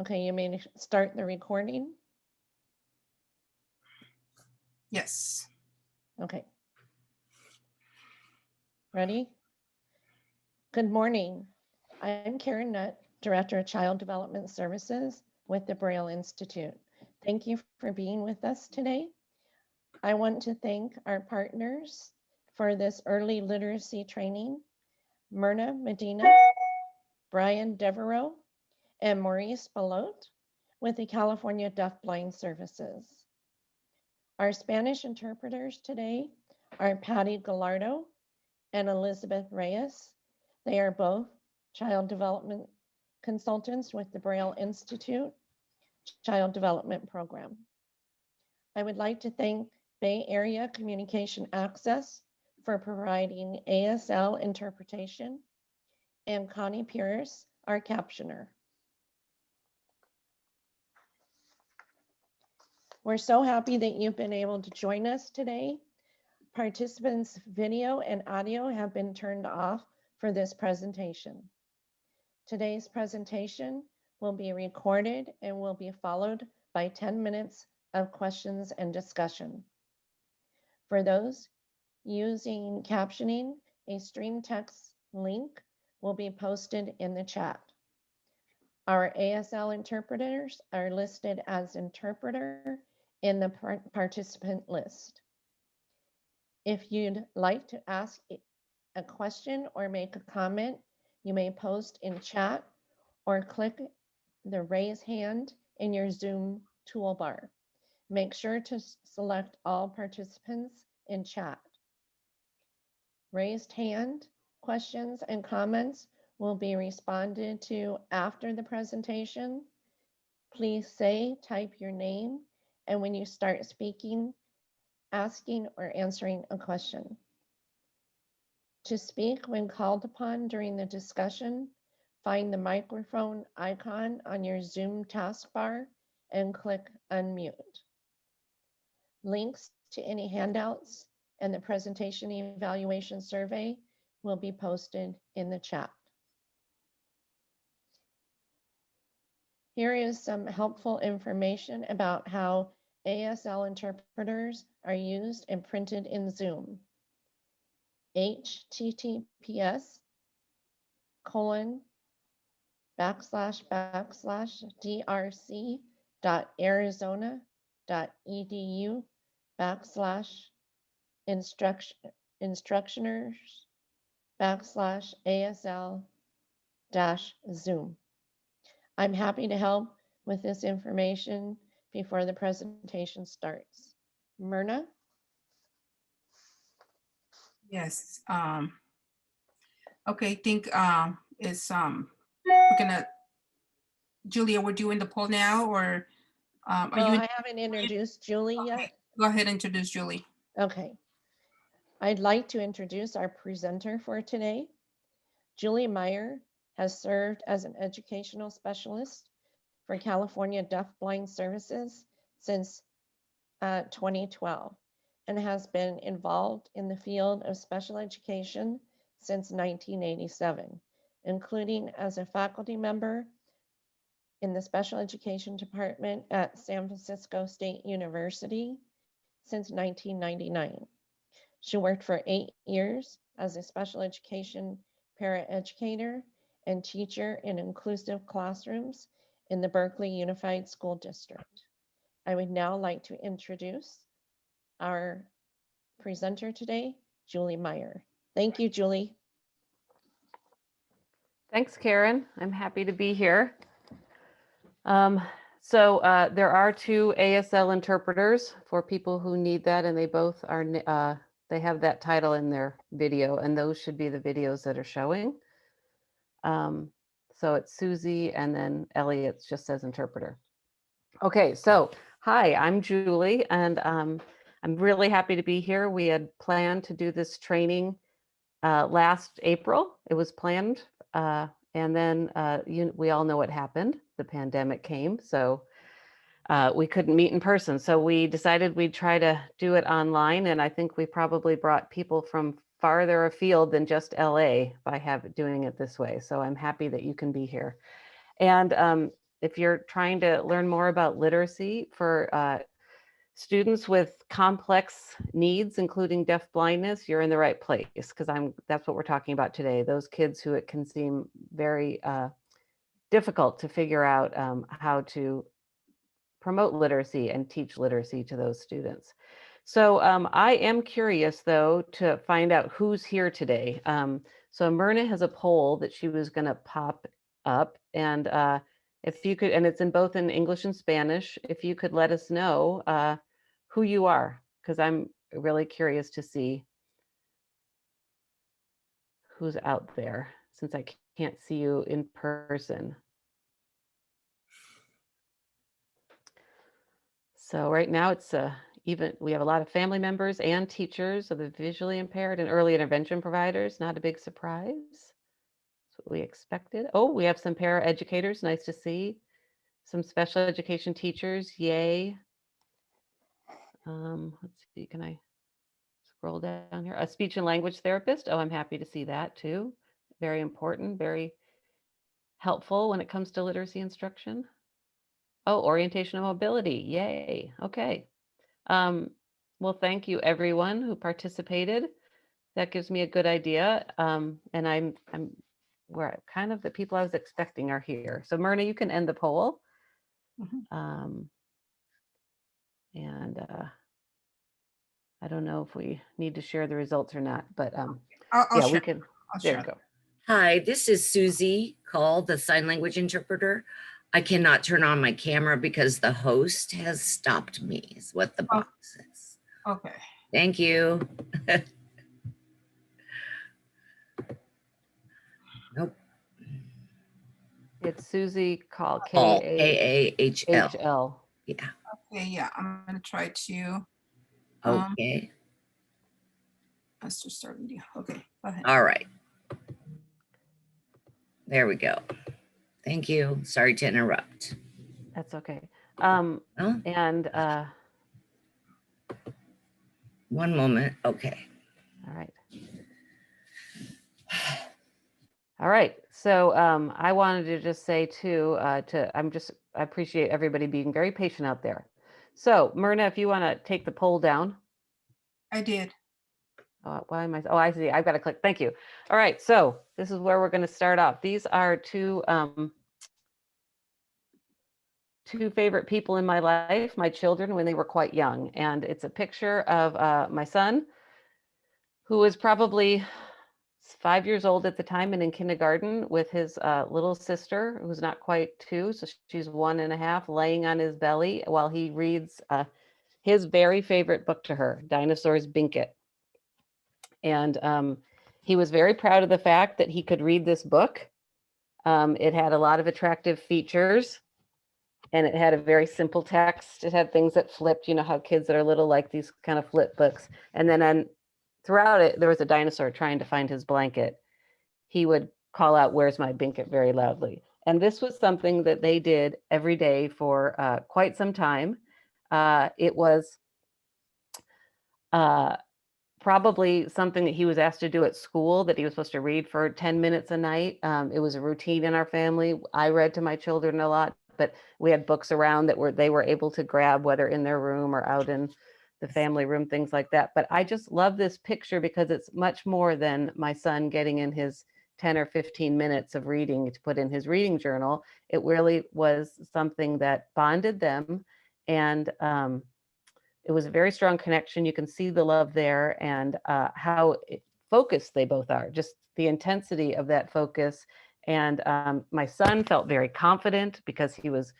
Okay, you may start the recording. Yes. Okay. Ready? Good morning. I'm Karen Nutt, Director of Child Development Services with the Braille Institute. Thank you for being with us today. I want to thank our partners for this early literacy training, Myrna Medina, Brian Devereaux, and Maurice Belote with the California Deafblind Services. Our Spanish interpreters today are Patty Gallardo and Elizabeth Reyes. They are both child development consultants with the Braille Institute Child Development Program. I would like to thank Bay Area Communication Access for providing ASL interpretation, and Connie Pierce, our captioner. We're so happy that you've been able to join us today. Participants' video and audio have been turned off for this presentation. Today's presentation will be recorded and will be followed by 10 minutes of questions and discussion. For those using captioning, a stream text link will be posted in the chat. Our ASL interpreters are listed as interpreter in the participant list. If you'd like to ask a question or make a comment, you may post in chat or click the raise hand in your Zoom toolbar. Make sure to select all participants in chat. Raised hand questions and comments will be responded to after the presentation. Please type your name, and when you start speaking, asking or answering a question. To speak when called upon during the discussion, find the microphone icon on your Zoom taskbar and click unmute. Links to any handouts and the presentation evaluation survey will be posted in the chat. Here is some helpful information about how ASL interpreters are used and printed in Zoom. https://drc.arizona.edu/instructioners/ASL-Zoom. I'm happy to help with this information before the presentation starts. Myrna? Yes. Okay, I think it's we're gonna, Julia, we're doing the poll now, or are Oh, you? I haven't introduced Julie yet. Go ahead and introduce Julie. Okay. I'd like to introduce our presenter for today. Julie Maier has served as an educational specialist for California Deafblind Services since 2012 and has been involved in the field of special education since 1987, including as a faculty member in the special education department at San Francisco State University since 1999. She worked for 8 years as a special education paraeducator and teacher in inclusive classrooms in the Berkeley Unified School District. I would now like to introduce our presenter today, Julie Maier. Thank you, Julie. Thanks, Karen. I'm happy to be here. There are 2 ASL interpreters for people who need that, and they both are, they have that title in their video, and those should be the videos that are showing. So it's Susie, and then Elliot just says interpreter. Okay, so hi, I'm Julie, and I'm really happy to be here. We had planned to do this training last April. It was planned, and then we all know what happened. The pandemic came, so we couldn't meet in person. So we decided we'd try to do it online, and I think we probably brought people from farther afield than just LA by doing it this way. So I'm happy that you can be here. And if you're trying to learn more about literacy for students with complex needs, including deaf blindness, you're in the right place, because that's what we're talking about today. Those kids who it can seem very difficult to figure out how to promote literacy and teach literacy to those students. So I am curious, though, to find out who's here today. So Myrna has a poll that she was going to pop up, and if you could, and it's in both in English and Spanish, if you could let us know who you are, because I'm really curious to see who's out there, since I can't see you in person. So right now it's even, we have a lot of family members and teachers of the visually impaired and early intervention providers. Not a big surprise. That's what we expected. Oh, we have some paraeducators. Nice to see. Some special education teachers. Yay. Let's see. Can I scroll down here? A speech and language therapist. Oh, I'm happy to see that too. Very important. Very helpful when it comes to literacy instruction. Oh, orientation and mobility. Yay. Okay. Well, thank you everyone who participated. That gives me a good idea. And we're kind of the people I was expecting are here. So Myrna, you can end the poll. And I don't know if we need to share the results or not, but I'll yeah, share. we can. I'll There share. you go. Hi, this is Susie Call, the sign language interpreter. I cannot turn on my camera because the host has stopped me, is what the box says. Okay. Thank you. Nope. It's Susie Call, Call, K-A-H-L. K-A-H-L. Yeah. Okay, yeah, I'm gonna try to, Okay. let's just start video. Okay, go ahead. All right. There we go. Thank you. Sorry to interrupt. That's okay. Oh, And one moment. Okay. all right. All right. So I wanted to just say too, I appreciate everybody being very patient out there. So Myrna, if you want to take the poll down. I did. Why am I? Oh, I see. I've got to click. Thank you. All right. So this is where we're going to start off. These are two favorite people in my life, my children, when they were quite young. And it's a picture of my son, who was probably 5 years old at the time and in kindergarten, with his little sister, who's not quite 2. So she's 1.5, laying on his belly while he reads his very favorite book to her, Dinosaurs Binkit. And he was very proud of the fact that he could read this book. It had a lot of attractive features, and it had a very simple text. It had things that flipped, you know how kids that are little like these kind of flip books. And then throughout it, there was a dinosaur trying to find his blanket. He would call out, "Where's my blanket?" very loudly. And this was something that they did every day for quite some time. It was probably something that he was asked to do at school, that he was supposed to read for 10 minutes a night. It was a routine in our family. I read to my children a lot, but we had books around that they were able to grab, whether in their room or out in the family room, things like that. But I just love this picture because it's much more than my son getting in his 10 or 15 minutes of reading to put in his reading journal. It really was something that bonded them, and it was a very strong connection. You can see the love there, and how focused they both are, just the intensity of that focus. And my son felt very confident because he was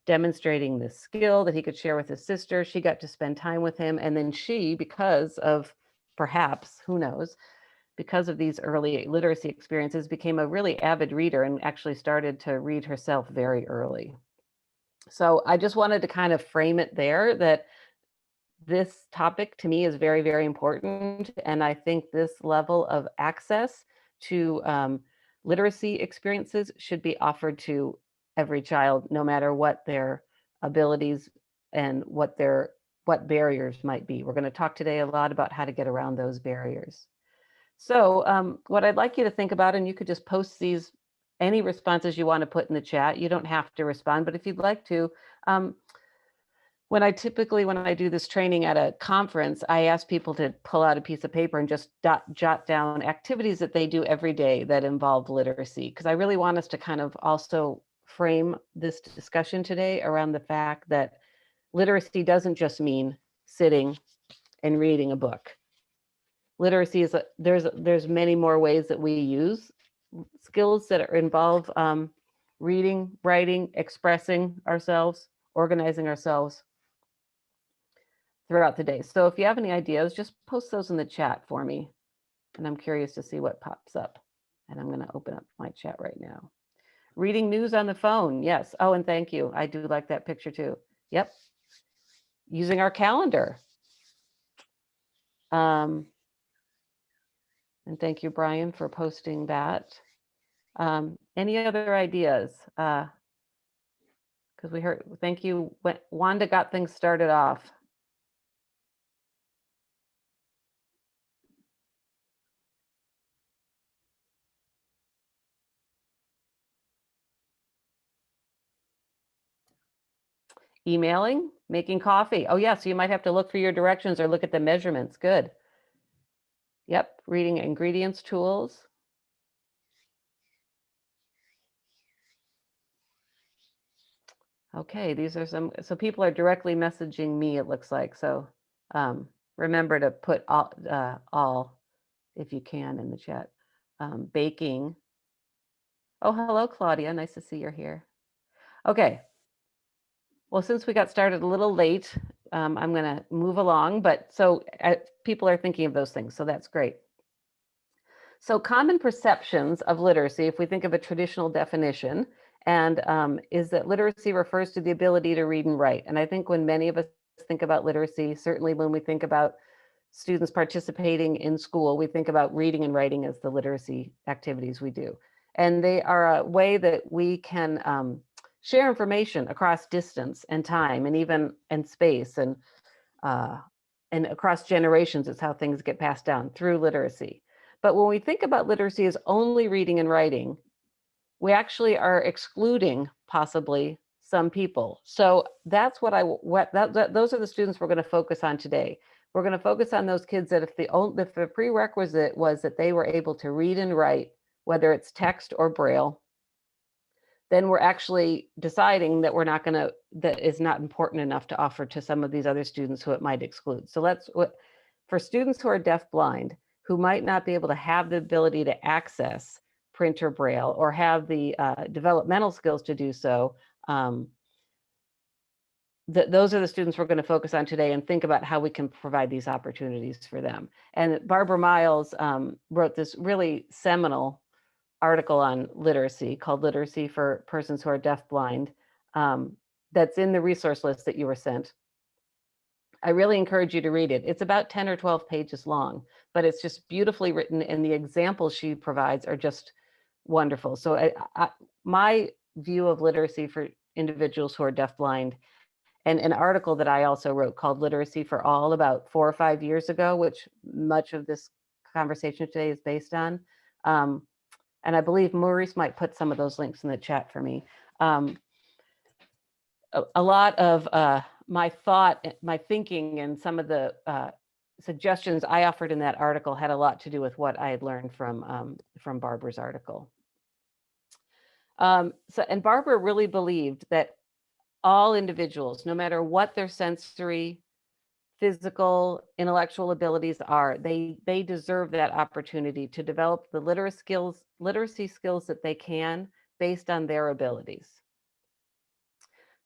demonstrating this skill that he could share with his sister. She got to spend time with him. And then she, because of perhaps, who knows, because of these early literacy experiences, became a really avid reader and actually started to read herself very early. So I just wanted to kind of frame it there, that this topic to me is very, very important. And I think this level of access to literacy experiences should be offered to every child, no matter what their abilities and what barriers might be. We're going to talk today a lot about how to get around those barriers. So what I'd like you to think about, and you could just post these any responses you want to put in the chat. You don't have to respond, but if you'd like to, when I do this training at a conference, I ask people to pull out a piece of paper and just jot down activities that they do every day that involve literacy, because I really want us to kind of also frame this discussion today around the fact that literacy doesn't just mean sitting and reading a book. Literacy is there's many more ways that we use skills that involve reading, writing, expressing ourselves, organizing ourselves throughout the day. So if you have any ideas, just post those in the chat for me. And I'm curious to see what pops up. And I'm going to open up my chat right now. Reading news on the phone. Yes. Oh, and thank you. I do like that picture too. Yep. Using our calendar. And thank you, Brian, for posting that. Any other ideas? Because we heard, thank you. Wanda got things started off. Emailing, making coffee. Oh, yeah. So you might have to look for your directions or look at the measurements. Good. Yep. Reading ingredients tools. Okay. These are some. So people are directly messaging me, it looks like. So remember to put all if you can in the chat. Baking. Oh, hello, Claudia. Nice to see you're here. Okay. Well, since we got started a little late, I'm going to move along. But so people are thinking of those things. So that's great. So common perceptions of literacy, if we think of a traditional definition, and is that literacy refers to the ability to read and write. And I think when many of us think about literacy, certainly when we think about students participating in school, we think about reading and writing as the literacy activities we do. And they are a way that we can share information across distance and time and even in space and across generations is how things get passed down through literacy. But when we think about literacy as only reading and writing, we actually are excluding possibly some people. So that's those are the students we're going to focus on today. We're going to focus on those kids that if the prerequisite was that they were able to read and write, whether it's text or Braille, then we're actually deciding that that is not important enough to offer to some of these other students who it might exclude. So for students who are deafblind, who might not be able to have the ability to access print or Braille or have the developmental skills to do so, those are the students we're going to focus on today and think about how we can provide these opportunities for them. And Barbara Miles wrote this really seminal article on literacy called Literacy for Persons Who Are Deafblind that's in the resource list that you were sent. I really encourage you to read it. It's about 10 or 12 pages long, but it's just beautifully written and the examples she provides are just wonderful. So my view of literacy for individuals who are deafblind, and an article that I also wrote called Literacy for All about 4 or 5 years ago, which much of this conversation today is based on. And I believe Maurice might put some of those links in the chat for me. A lot of my thinking and some of the suggestions I offered in that article had a lot to do with what I had learned from Barbara's article. And Barbara really believed that all individuals, no matter what their sensory, physical, intellectual abilities are, they deserve that opportunity to develop the literacy skills that they can based on their abilities.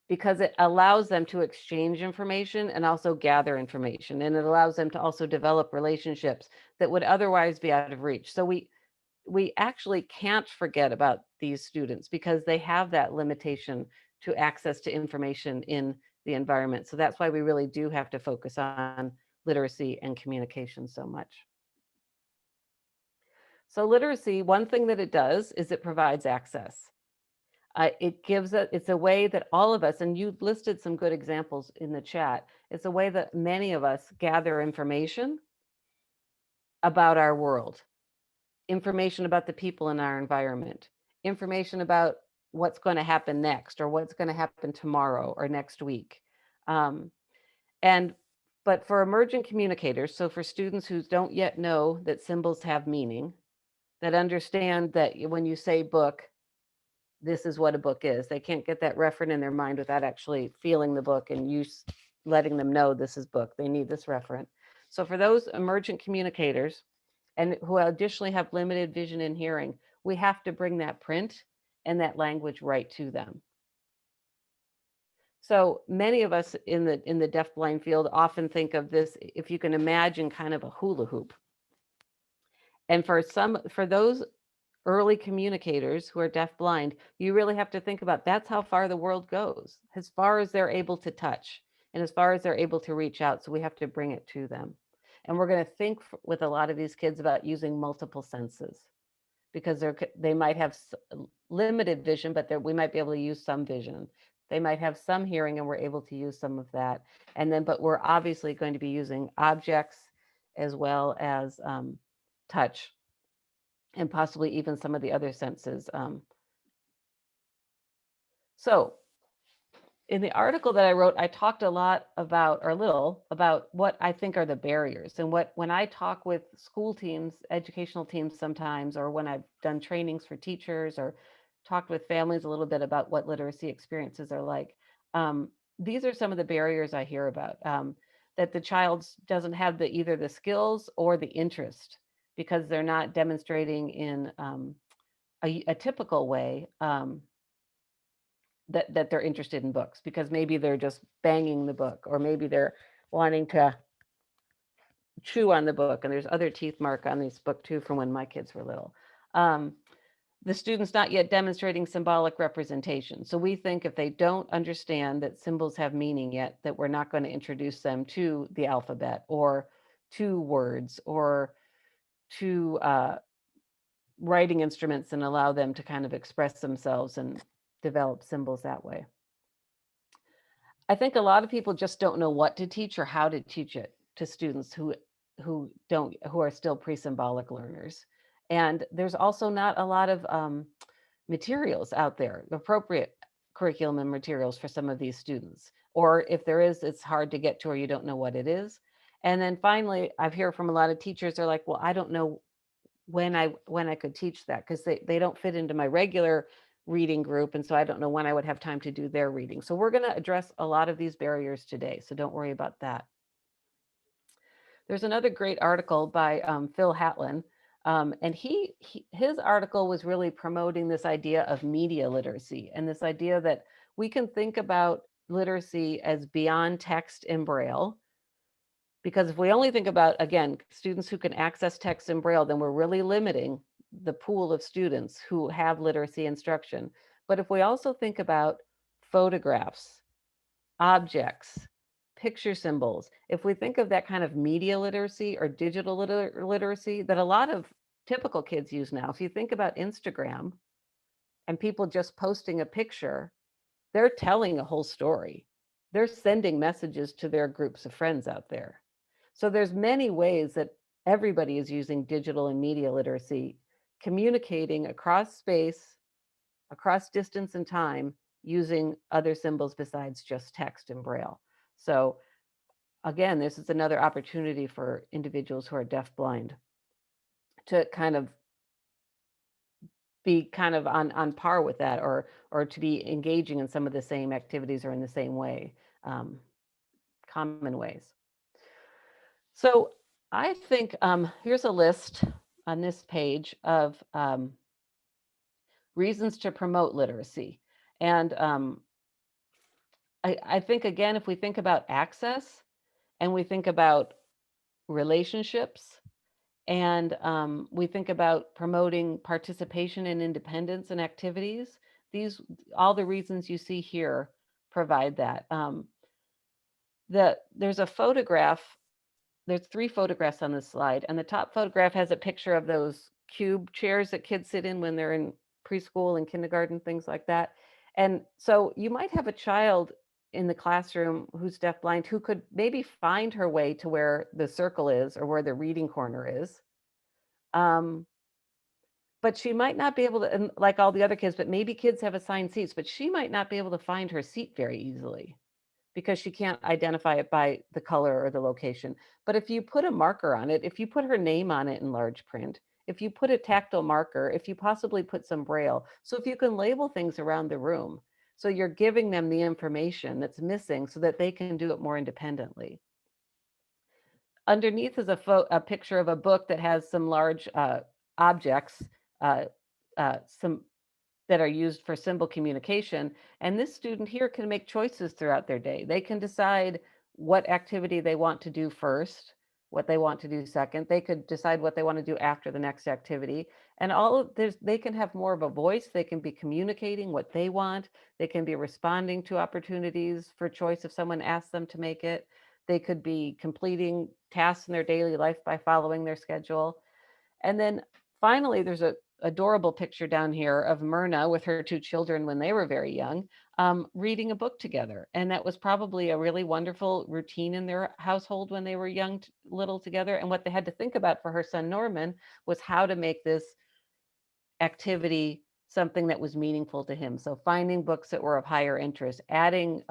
Because it allows them to exchange information and also gather information. And it allows them to also develop relationships that would otherwise be out of reach. So we actually can't forget about these students because they have that limitation to access to information in the environment. So that's why we really do have to focus on literacy and communication so much. So literacy, one thing that it does is it provides access. It's a way that all of us, and you listed some good examples in the chat, it's a way that many of us gather information about our world, information about the people in our environment, information about what's going to happen next or what's going to happen tomorrow or next week. Um, but for emergent communicators, so for students who don't yet know that symbols have meaning, that understand that when you say book, this is what a book is. They can't get that referent in their mind without actually feeling the book and you letting them know this is book. They need this referent. So for those emergent communicators and who additionally have limited vision and hearing, we have to bring that print and that language right to them. So many of us in the deafblind field often think of this, if you can imagine, kind of a hula hoop. And for those early communicators who are deafblind, you really have to think about that's how far the world goes, as far as they're able to touch and as far as they're able to reach out. So we have to bring it to them. And we're going to think with a lot of these kids about using multiple senses, because they might have limited vision, but we might be able to use some vision. They might have some hearing and we're able to use some of that. And then, but we're obviously going to be using objects as well as touch and possibly even some of the other senses. So in the article that I wrote, I talked a lot about, or a little about, what I think are the barriers. And when I talk with school teams, educational teams sometimes, or when I've done trainings for teachers or talked with families a little bit about what literacy experiences are like, these are some of the barriers I hear about, that the child doesn't have either the skills or the interest because they're not demonstrating in a typical way that they're interested in books, because maybe they're just banging the book, or maybe they're wanting to chew on the book. And there's other teeth mark on this book too from when my kids were little. The student's not yet demonstrating symbolic representation. So we think if they don't understand that symbols have meaning yet, that we're not going to introduce them to the alphabet or to words or to writing instruments and allow them to kind of express themselves and develop symbols that way. I think a lot of people just don't know what to teach or how to teach it to students who are still pre-symbolic learners. And there's also not a lot of materials out there, appropriate curriculum and materials for some of these students. Or if there is, it's hard to get to, or you don't know what it is. And then finally, I've heard from a lot of teachers, they're like, well, I don't know when I could teach that, because they don't fit into my regular reading group. And so I don't know when I would have time to do their reading. So we're going to address a lot of these barriers today. So don't worry about that. There's another great article by Phil Hatlin. And his article was really promoting this idea of media literacy and this idea that we can think about literacy as beyond text and Braille. Because if we only think about, again, students who can access text and Braille, then we're really limiting the pool of students who have literacy instruction. But if we also think about photographs, objects, picture symbols, if we think of that kind of media literacy or digital literacy that a lot of typical kids use now, if you think about Instagram and people just posting a picture, they're telling a whole story. They're sending messages to their groups of friends out there. So there's many ways that everybody is using digital and media literacy, communicating across space, across distance and time, using other symbols besides just text and Braille. So again, this is another opportunity for individuals who are deafblind to kind of be kind of on par with that, or to be engaging in some of the same activities or in the same way, common ways. So I think here's a list on this page of reasons to promote literacy. And I think, again, if we think about access and we think about relationships and we think about promoting participation and independence in activities, all the reasons you see here provide that. There's a photograph. There's 3 photographs on this slide, and the top photograph has a picture of those cube chairs that kids sit in when they're in preschool and kindergarten, things like that. And so you might have a child in the classroom who's deafblind who could maybe find her way to where the circle is or where the reading corner is. But but she might not be able to, and like all the other kids, but maybe kids have assigned seats, but she might not be able to find her seat very easily because she can't identify it by the color or the location. But if you put a marker on it, if you put her name on it in large print, if you put a tactile marker, if you possibly put some Braille, so if you can label things around the room, so you're giving them the information that's missing so that they can do it more independently. Underneath is a picture of a book that has some large objects, some that are used for symbol communication. And this student here can make choices throughout their day. They can decide what activity they want to do first, what they want to do second. They could decide what they want to do after the next activity. And they can have more of a voice. They can be communicating what they want. They can be responding to opportunities for choice if someone asks them to make it. They could be completing tasks in their daily life by following their schedule. And then finally, there's a adorable picture down here of Myrna with her two children when they were very young, reading a book together. And that was probably a really wonderful routine in their household when they were young, little together. And what they had to think about for her son Norman was how to make this activity something that was meaningful to him. So finding books that were of higher interest, adding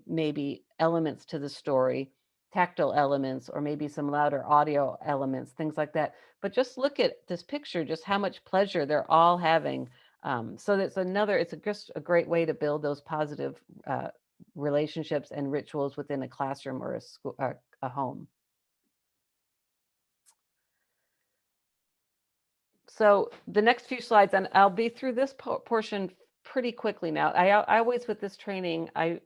maybe elements to the story, tactile elements, or maybe some louder audio elements, things like that. But just look at this picture, just how much pleasure they're all having. So that's just a great way to build those positive relationships and rituals within a classroom or a school, a home. So the next few slides, and I'll be through this portion pretty quickly now. I always, with this training, I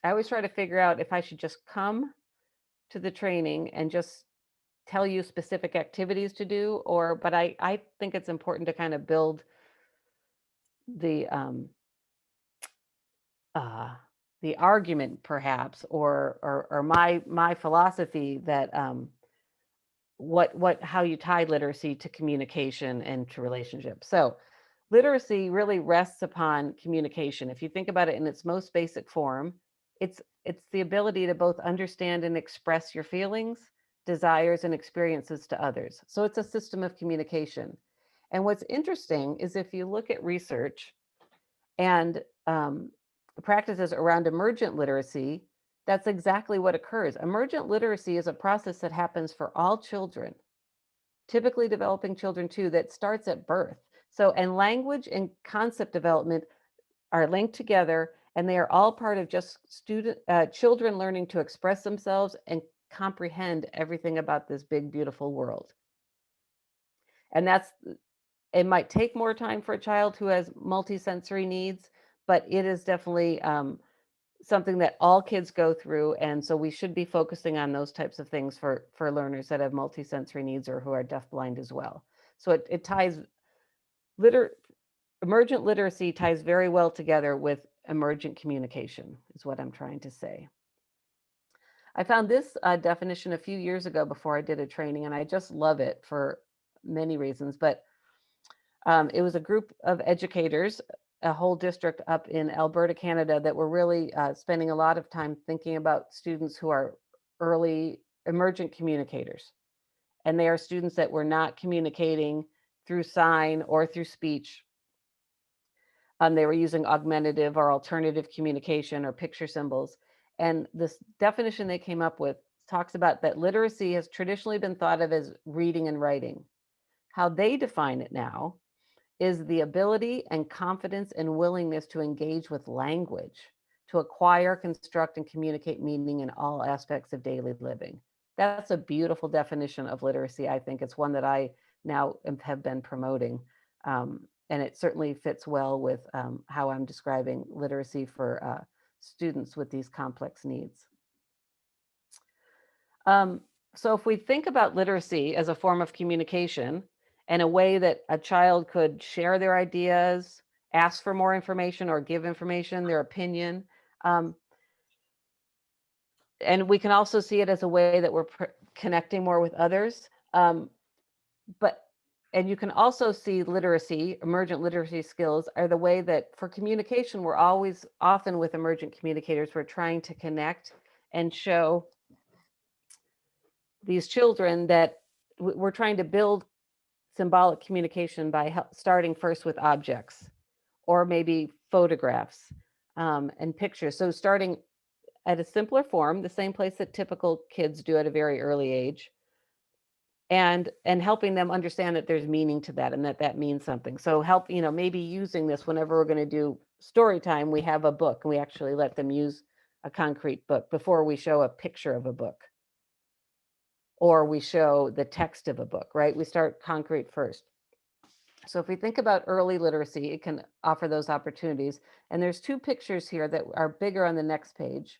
always try to figure out if I should just come to the training and just tell you specific activities to do, but I think it's important to kind of build the argument perhaps, or my philosophy that how you tie literacy to communication and to relationships. So literacy really rests upon communication. If you think about it in its most basic form, it's the ability to both understand and express your feelings, desires, and experiences to others. So it's a system of communication. And what's interesting is if you look at research and practices around emergent literacy, that's exactly what occurs. Emergent literacy is a process that happens for all children, typically developing children too, that starts at birth. So, and language and concept development are linked together, and they are all part of just children learning to express themselves and comprehend everything about this big, beautiful world. And it might take more time for a child who has multisensory needs, but it is definitely something that all kids go through. And so we should be focusing on those types of things for learners that have multisensory needs or who are deafblind as well. So it ties, emergent literacy ties very well together with emergent communication, is what I'm trying to say. I found this definition a few years ago before I did a training, and I just love it for many reasons. But it was a group of educators, a whole district up in Alberta, Canada, that were really spending a lot of time thinking about students who are early emergent communicators. And they are students that were not communicating through sign or through speech. They were using augmentative or alternative communication or picture symbols. And this definition they came up with talks about that literacy has traditionally been thought of as reading and writing. How they define it now is the ability and confidence and willingness to engage with language, to acquire, construct, and communicate meaning in all aspects of daily living. That's a beautiful definition of literacy. I think it's one that I now have been promoting. And it certainly fits well with how I'm describing literacy for students with these complex needs. So if we think about literacy as a form of communication and a way that a child could share their ideas, ask for more information or give information, their opinion, and we can also see it as a way that we're connecting more with others. And you can also see literacy, emergent literacy skills are the way that for communication, we're often with emergent communicators, we're trying to connect and show these children that we're trying to build symbolic communication by starting first with objects or maybe photographs and pictures. So starting at a simpler form, the same place that typical kids do at a very early age, and helping them understand that there's meaning to that and that that means something. So help, maybe using this whenever we're going to do story time, we have a book and we actually let them use a concrete book before we show a picture of a book or we show the text of a book, right? We start concrete first. So if we think about early literacy, it can offer those opportunities. And there's two pictures here that are bigger on the next page.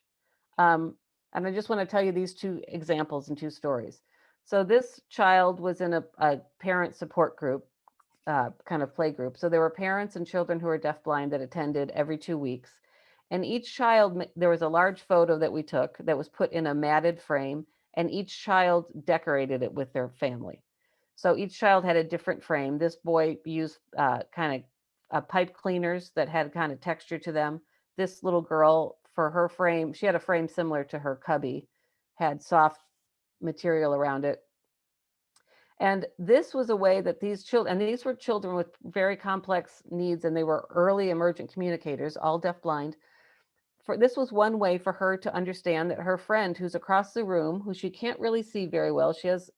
And I just want to tell you these two examples and two stories. So this child was in a parent support group, kind of play group. So there were parents and children who are deafblind that attended every 2 weeks. And each child, there was a large photo that we took that was put in a matted frame, and each child decorated it with their family. So each child had a different frame. This boy used kind of pipe cleaners that had kind of texture to them. This little girl, for her frame, she had a frame similar to her cubby, had soft material around it. And this was a way that these children, and these were children with very complex needs, and they were early emergent communicators, all deafblind. This was one way for her to understand that her friend who's across the room, who she can't really see very well, she has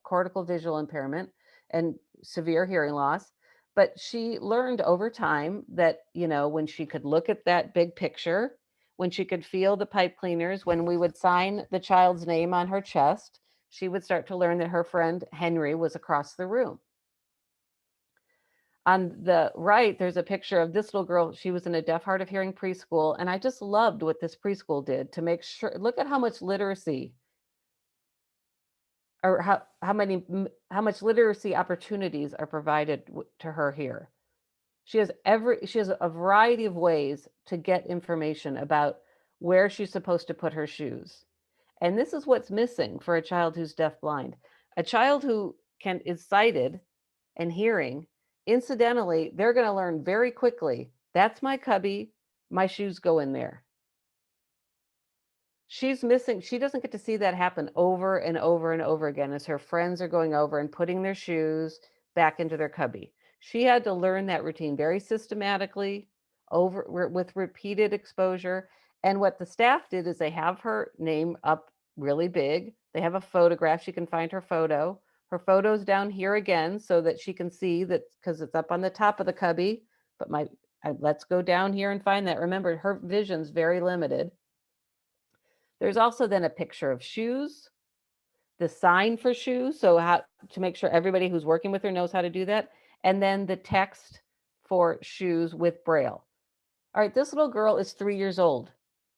cortical visual impairment and severe hearing loss, but she learned over time that, when she could look at that big picture, when she could feel the pipe cleaners, when we would sign the child's name on her chest, she would start to learn that her friend Henry was across the room. On the right, there's a picture of this little girl. She was in a deaf, hard of hearing preschool. And I just loved what this preschool did to make sure, look at how much literacy or how much literacy opportunities are provided to her here. She has a variety of ways to get information about where she's supposed to put her shoes. And this is what's missing for a child who's deafblind. A child who is sighted and hearing, incidentally, they're going to learn very quickly, that's my cubby, my shoes go in there. She's missing, she doesn't get to see that happen over and over and over again as her friends are going over and putting their shoes back into their cubby. She had to learn that routine very systematically, with repeated exposure. And what the staff did is they have her name up really big. They have a photograph, she can find her photo. Her photo's down here again so that she can see that, because it's up on the top of the cubby. But let's go down here and find that. Remember, her vision's very limited. There's also then a picture of shoes, the sign for shoes, so how to make sure everybody who's working with her knows how to do that, and then the text for shoes with Braille. All right, this little girl is 3 years old.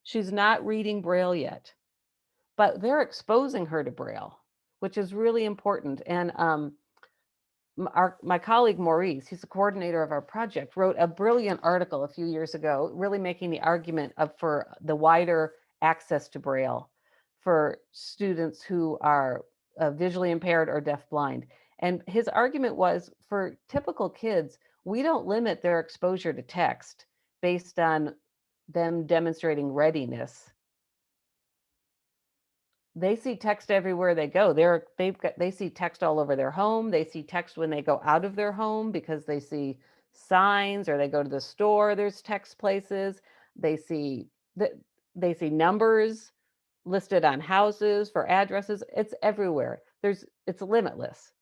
She's not reading Braille yet, but they're exposing her to Braille, which is really important. And my colleague Maurice, he's the coordinator of our project, wrote a brilliant article a few years ago, really making the argument for the wider access to Braille for students who are visually impaired or deafblind. And his argument was, for typical kids, we don't limit their exposure to text based on them demonstrating readiness. They see text everywhere they go. They see text all over their home. They see text when they go out of their home because they see signs, or they go to the store, there's text places. They see numbers listed on houses for addresses. It's everywhere. It's limitless.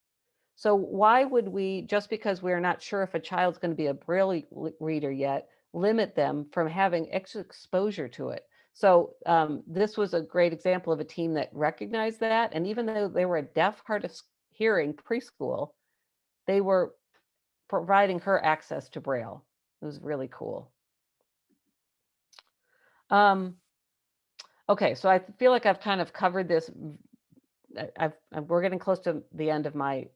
So why would we, just because we're not sure if a child's going to be a Braille reader yet, limit them from having extra exposure to it? So this was a great example of a team that recognized that. And even though they were a deaf, hard of hearing preschool, they were providing her access to Braille. It was really cool. Okay, so I feel like I've kind of covered this. We're getting close to the end of my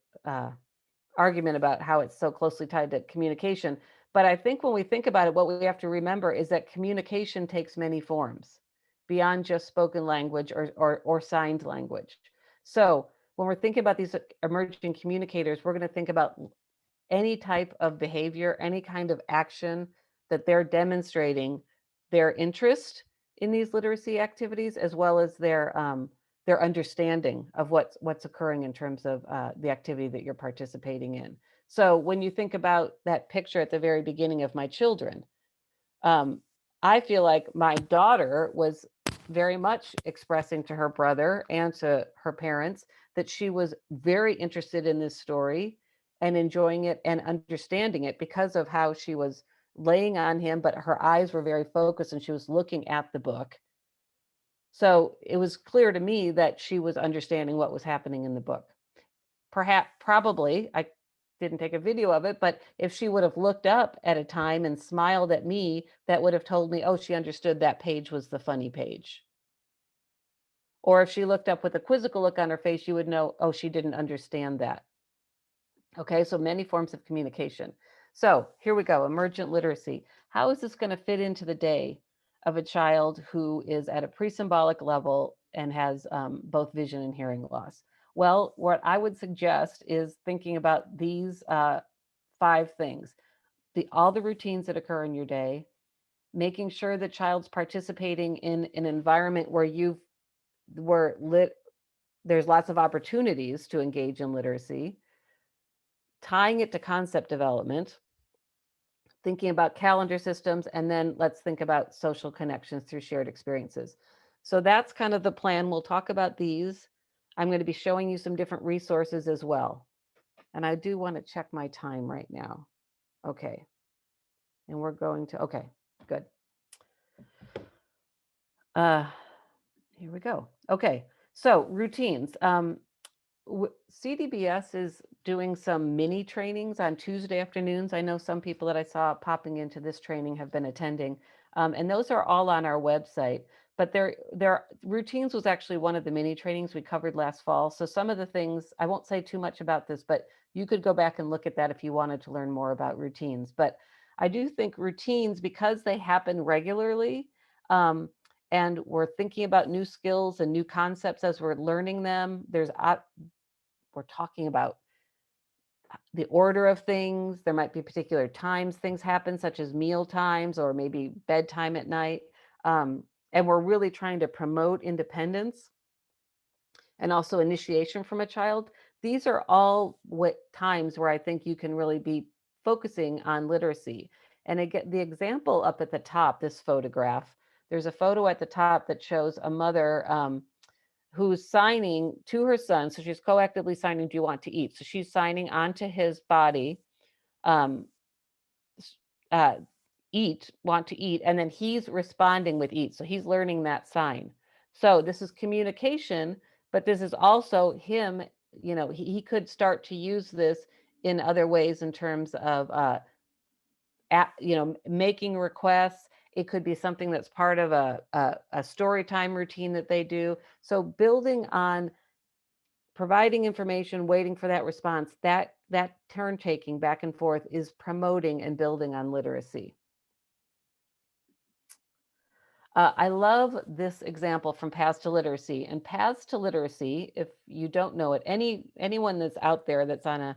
argument about how it's so closely tied to communication. But I think when we think about it, what we have to remember is that communication takes many forms beyond just spoken language or signed language. So when we're thinking about these emerging communicators, we're going to think about any type of behavior, any kind of action that they're demonstrating their interest in these literacy activities, as well as their their understanding of what's occurring in terms of the activity that you're participating in. So when you think about that picture at the very beginning of my children, I feel like my daughter was very much expressing to her brother and to her parents that she was very interested in this story and enjoying it and understanding it because of how she was laying on him, but her eyes were very focused and she was looking at the book. So it was clear to me that she was understanding what was happening in the book. Probably, I didn't take a video of it, but if she would have looked up at a time and smiled at me, that would have told me, oh, she understood that page was the funny page. Or if she looked up with a quizzical look on her face, you would know, oh, she didn't understand that. Okay, so many forms of communication. So here we go, emergent literacy. How is this going to fit into the day of a child who is at a pre-symbolic level and has both vision and hearing loss? Well, what I would suggest is thinking about these 5 things. All the routines that occur in your day, making sure the child's participating in an environment where there's lots of opportunities to engage in literacy, tying it to concept development, thinking about calendar systems, and then let's think about social connections through shared experiences. So that's kind of the plan. We'll talk about these. I'm going to be showing you some different resources as well. And I do want to check my time right now. Okay. And we're going to, okay, good. Here we go. Okay. So routines. CDBS is doing some mini trainings on Tuesday afternoons. I know some people that I saw popping into this training have been attending, and those are all on our website. But their routines was actually one of the mini trainings we covered last fall. So some of the things, I won't say too much about this, but you could go back and look at that if you wanted to learn more about routines. But I do think routines, because they happen regularly, and we're thinking about new skills and new concepts as we're learning them. We're talking about the order of things. There might be particular times things happen, such as meal times or maybe bedtime at night. And we're really trying to promote independence and also initiation from a child. These are all times where I think you can really be focusing on literacy. And again, the example up at the top, this photograph, there's a photo at the top that shows a mother who's signing to her son. So she's coactively signing, do you want to eat? So she's signing onto his body, eat, want to eat. And then he's responding with eat. So he's learning that sign. So this is communication, but this is also him, he could start to use this in other ways in terms of, making requests. It could be something that's part of a story time routine that they do. So building on providing information, waiting for that response, that turn taking back and forth is promoting and building on literacy. I love this example from Paths to Literacy. And Paths to Literacy, if you don't know it, anyone that's out there that's on a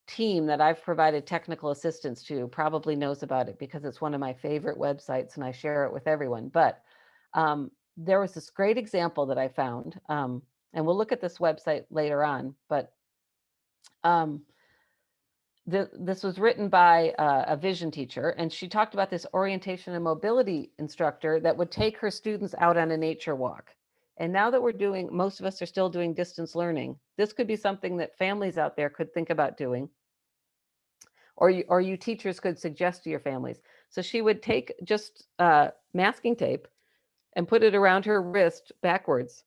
team that I've provided technical assistance to probably knows about it because it's one of my favorite websites and I share it with everyone. But there was this great example that I found, and we'll look at this website later on, but this was written by a vision teacher, and she talked about this orientation and mobility instructor that would take her students out on a nature walk. And now that most of us are still doing distance learning, this could be something that families out there could think about doing, or you teachers could suggest to your families. So she would take just masking tape and put it around her wrist backwards,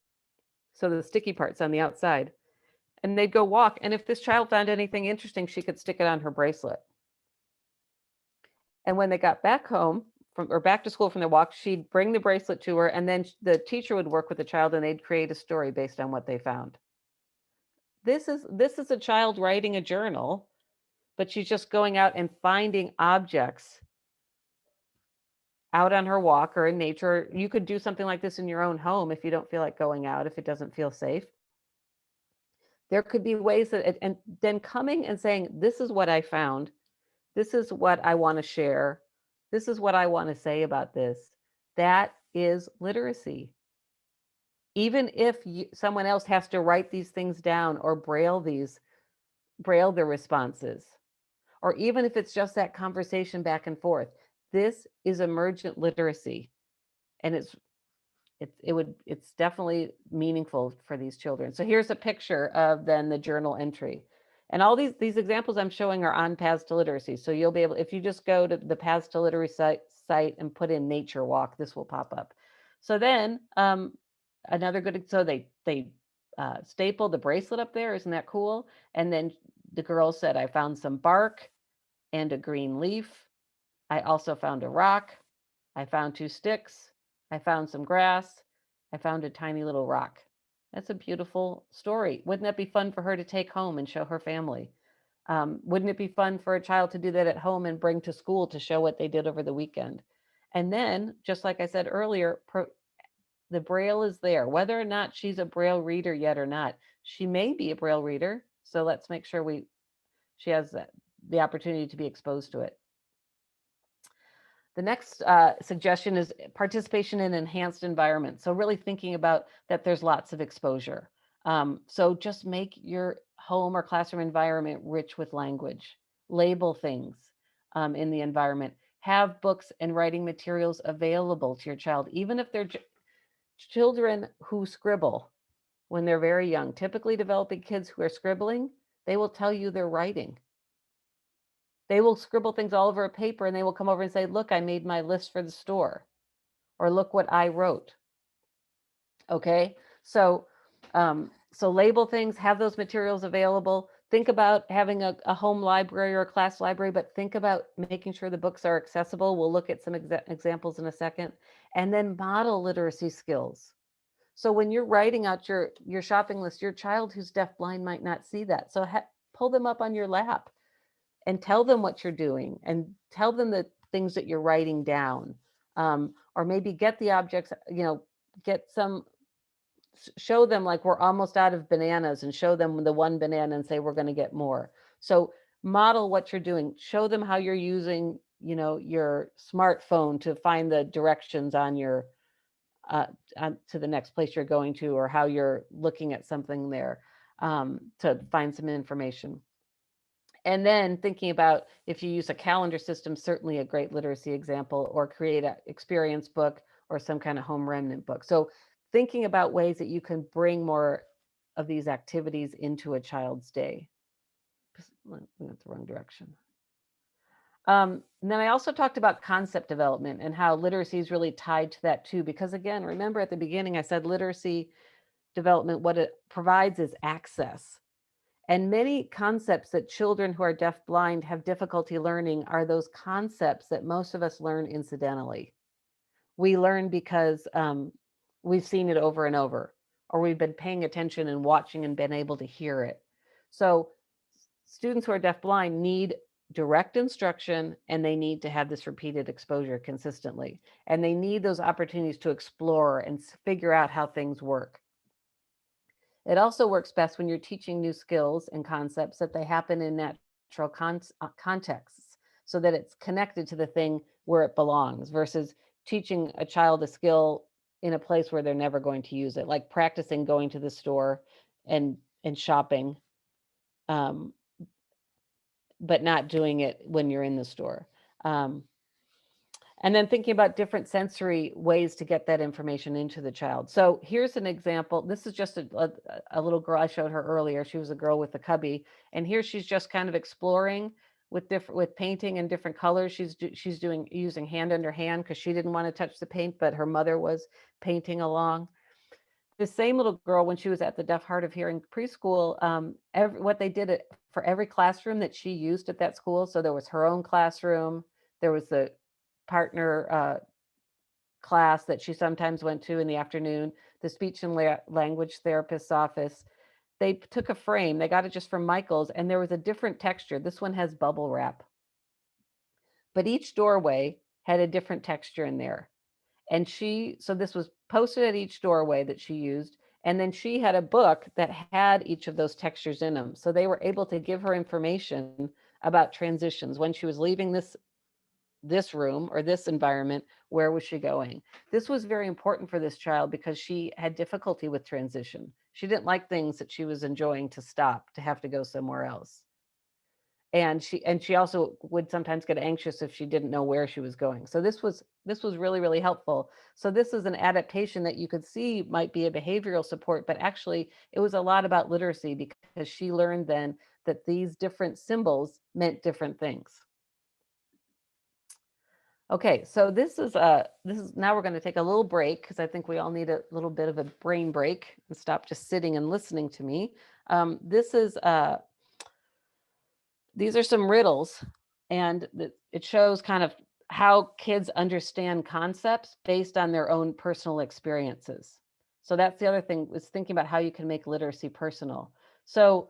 so the sticky part's on the outside. And they'd go walk. And if this child found anything interesting, she could stick it on her bracelet. And when they got back home or back to school from their walk, she'd bring the bracelet to her, and then the teacher would work with the child and they'd create a story based on what they found. This is a child writing a journal, but she's just going out and finding objects out on her walk or in nature. You could do something like this in your own home if you don't feel like going out, if it doesn't feel safe. There could be ways that, and then coming and saying, this is what I found. This is what I want to share. This is what I want to say about this. That is literacy. even if someone else has to write these things down or braille their responses, or even if it's just that conversation back and forth, this is emergent literacy. And it's definitely meaningful for these children. So here's a picture of then the journal entry. And all these examples I'm showing are on Paths to Literacy. So you'll be able, if you just go to the Paths to Literacy site and put in nature walk, this will pop up. So then another good, so they stapled the bracelet up there. Isn't that cool? And then the girl said, I found some bark and a green leaf. I also found a rock. I found 2 sticks. I found some grass. I found a tiny little rock. That's a beautiful story. Wouldn't that be fun for her to take home and show her family? Wouldn't it be fun for a child to do that at home and bring to school to show what they did over the weekend? And then, just like I said earlier, the Braille is there. Whether or not she's a Braille reader yet or not, she may be a Braille reader. So let's make sure she has the opportunity to be exposed to it. The next suggestion is participation in enhanced environments. So really thinking about that there's lots of exposure. So just make your home or classroom environment rich with language. Label things in the environment. Have books and writing materials available to your child, even if they're children who scribble when they're very young. Typically developing kids who are scribbling, they will tell you they're writing. They will scribble things all over a paper and they will come over and say, look, I made my list for the store, or look what I wrote. Okay, so label things, have those materials available. Think about having a home library or a class library, but think about making sure the books are accessible. We'll look at some examples in a second. And then model literacy skills. So when you're writing out your shopping list, your child who's deafblind might not see that. So pull them up on your lap and tell them what you're doing and tell them the things that you're writing down. Or maybe get the objects, show them like we're almost out of bananas and show them the one banana and say, we're going to get more. So model what you're doing, show them how you're using, your smartphone to find the directions on your, to the next place you're going to, or how you're looking at something there to find some information. And then thinking about if you use a calendar system, certainly a great literacy example, or create an experience book or some kind of home remnant book. So thinking about ways that you can bring more of these activities into a child's day. We went the wrong direction. And then I also talked about concept development and how literacy is really tied to that too, because again, remember at the beginning, I said literacy development, what it provides is access. And many concepts that children who are deafblind have difficulty learning are those concepts that most of us learn incidentally. We learn because we've seen it over and over, or we've been paying attention and watching and been able to hear it. So students who are deafblind need direct instruction, and they need to have this repeated exposure consistently. And they need those opportunities to explore and figure out how things work. It also works best when you're teaching new skills and concepts that they happen in natural contexts, so that it's connected to the thing where it belongs, versus teaching a child a skill in a place where they're never going to use it, like practicing going to the store and shopping, but not doing it when you're in the store. And then thinking about different sensory ways to get that information into the child. So here's an example. This is just a little girl I showed her earlier. She was a girl with a cubby. And here she's just kind of exploring with painting and different colors. She's using hand under hand because she didn't want to touch the paint, but her mother was painting along. The same little girl, when she was at the Deaf Hard of Hearing preschool, what they did for every classroom that she used at that school. So there was her own classroom. There was the partner class that she sometimes went to in the afternoon, the speech and language therapist's office. They took a frame, they got it just from Michael's, and there was a different texture. This one has bubble wrap. But each doorway had a different texture in there. And so this was posted at each doorway that she used. And then she had a book that had each of those textures in them. So they were able to give her information about transitions. When she was leaving this this room or this environment, where was she going? This was very important for this child because she had difficulty with transition. She didn't like things that she was enjoying to stop, to have to go somewhere else. And she also would sometimes get anxious if she didn't know where she was going. So this was really, really helpful. So this is an adaptation that you could see might be a behavioral support, but actually it was a lot about literacy, because she learned then that these different symbols meant different things. Okay, so this is now we're going to take a little break, because I think we all need a little bit of a brain break and stop just sitting and listening to me. These are some riddles, and it shows kind of how kids understand concepts based on their own personal experiences. So that's the other thing, was thinking about how you can make literacy personal. So,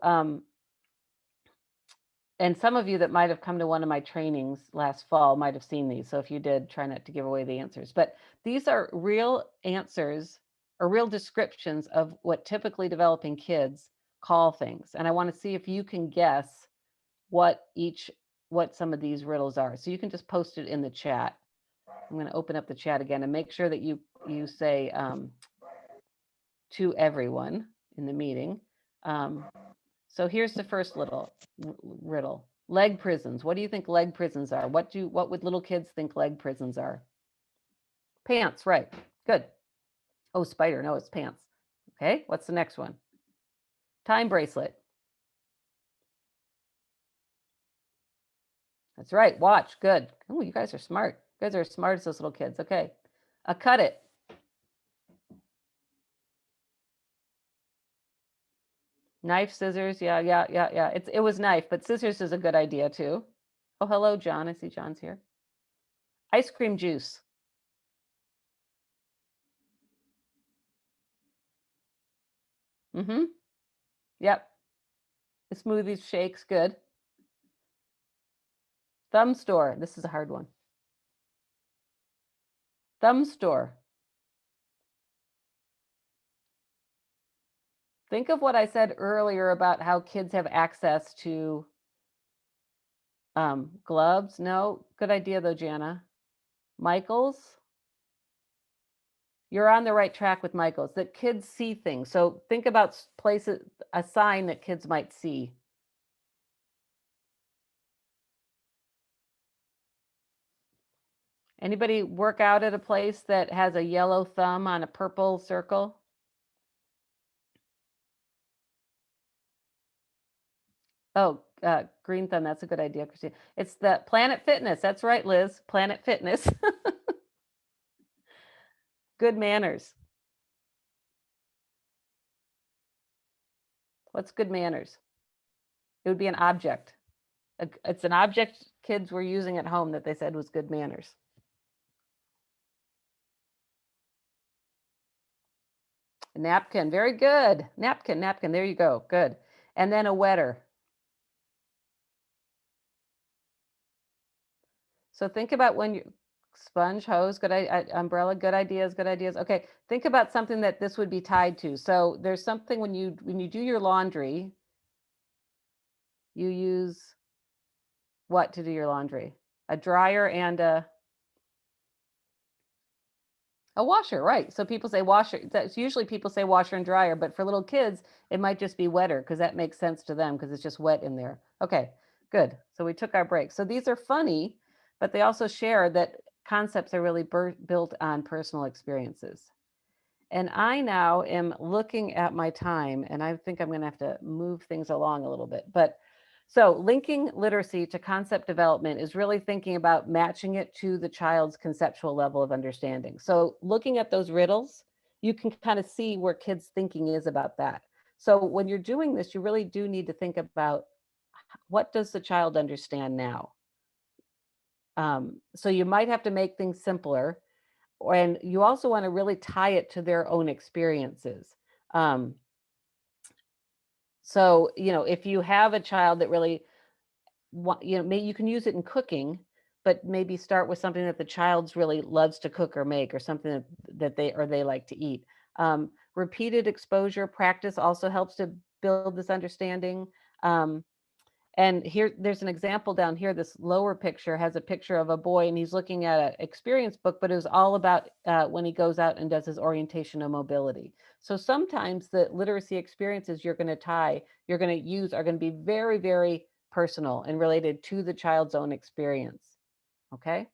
and some of you that might have come to one of my trainings last fall might have seen these. So if you did, try not to give away the answers. But these are real answers or real descriptions of what typically developing kids call things. And I want to see if you can guess what some of these riddles are. So you can just post it in the chat. I'm going to open up the chat again and make sure that you say to everyone in the meeting. So here's the first little riddle. Leg prisons. What do you think leg prisons are? What would little kids think leg prisons are? Pants, right. Good. Oh, spider. No, it's pants. Okay, what's the next one? Time bracelet. That's right. Watch. Good. Oh, you guys are smart. You guys are as smart as those little kids. Okay. Cut it. Knife, scissors. Yeah. It was knife, but scissors is a good idea too. Oh, hello, John. I see John's here. Ice cream juice. Mm-hmm. Yep. The smoothies, shakes. Good. Thumb store. This is a hard one. Thumb store. Think of what I said earlier about how kids have access to gloves. No, good idea though, Jana. Michael's. You're on the right track with Michael's, that kids see things. So think about places, a sign that kids might see. Anybody work out at a place that has a yellow thumb on a purple circle? Oh, green thumb. That's a good idea, Christine. It's the Planet Fitness. That's right, Liz. Planet Fitness. Good manners. What's good manners? It would be an object. It's an object kids were using at home that they said was good manners. A napkin. Very good. Napkin. There you go. Good. And then a wetter. So think about when you sponge, hose, good umbrella, good ideas. Okay, think about something that this would be tied to. So there's something when you do your laundry, you use what to do your laundry? A dryer and a washer, right? So people say washer. That's usually people say washer and dryer, but for little kids, it might just be wetter, because that makes sense to them because it's just wet in there. Okay, good. So we took our break. So these are funny, but they also share that concepts are really built on personal experiences. And I now am looking at my time, and I think I'm going to have to move things along a little bit. But so linking literacy to concept development is really thinking about matching it to the child's conceptual level of understanding. So looking at those riddles, you can kind of see where kids' thinking is about that. So when you're doing this, you really do need to think about, what does the child understand now? So you might have to make things simpler, and you also want to really tie it to their own experiences. So, if you have a child that really, maybe you can use it in cooking, but maybe start with something that the child's really loves to cook or make, or something that they like to eat. Repeated exposure practice also helps to build this understanding. And here, there's an example down here. This lower picture has a picture of a boy and he's looking at an experience book, but it was all about when he goes out and does his orientation and mobility. So sometimes the literacy experiences you're going to use are going to be very, very personal and related to the child's own experience. Okay.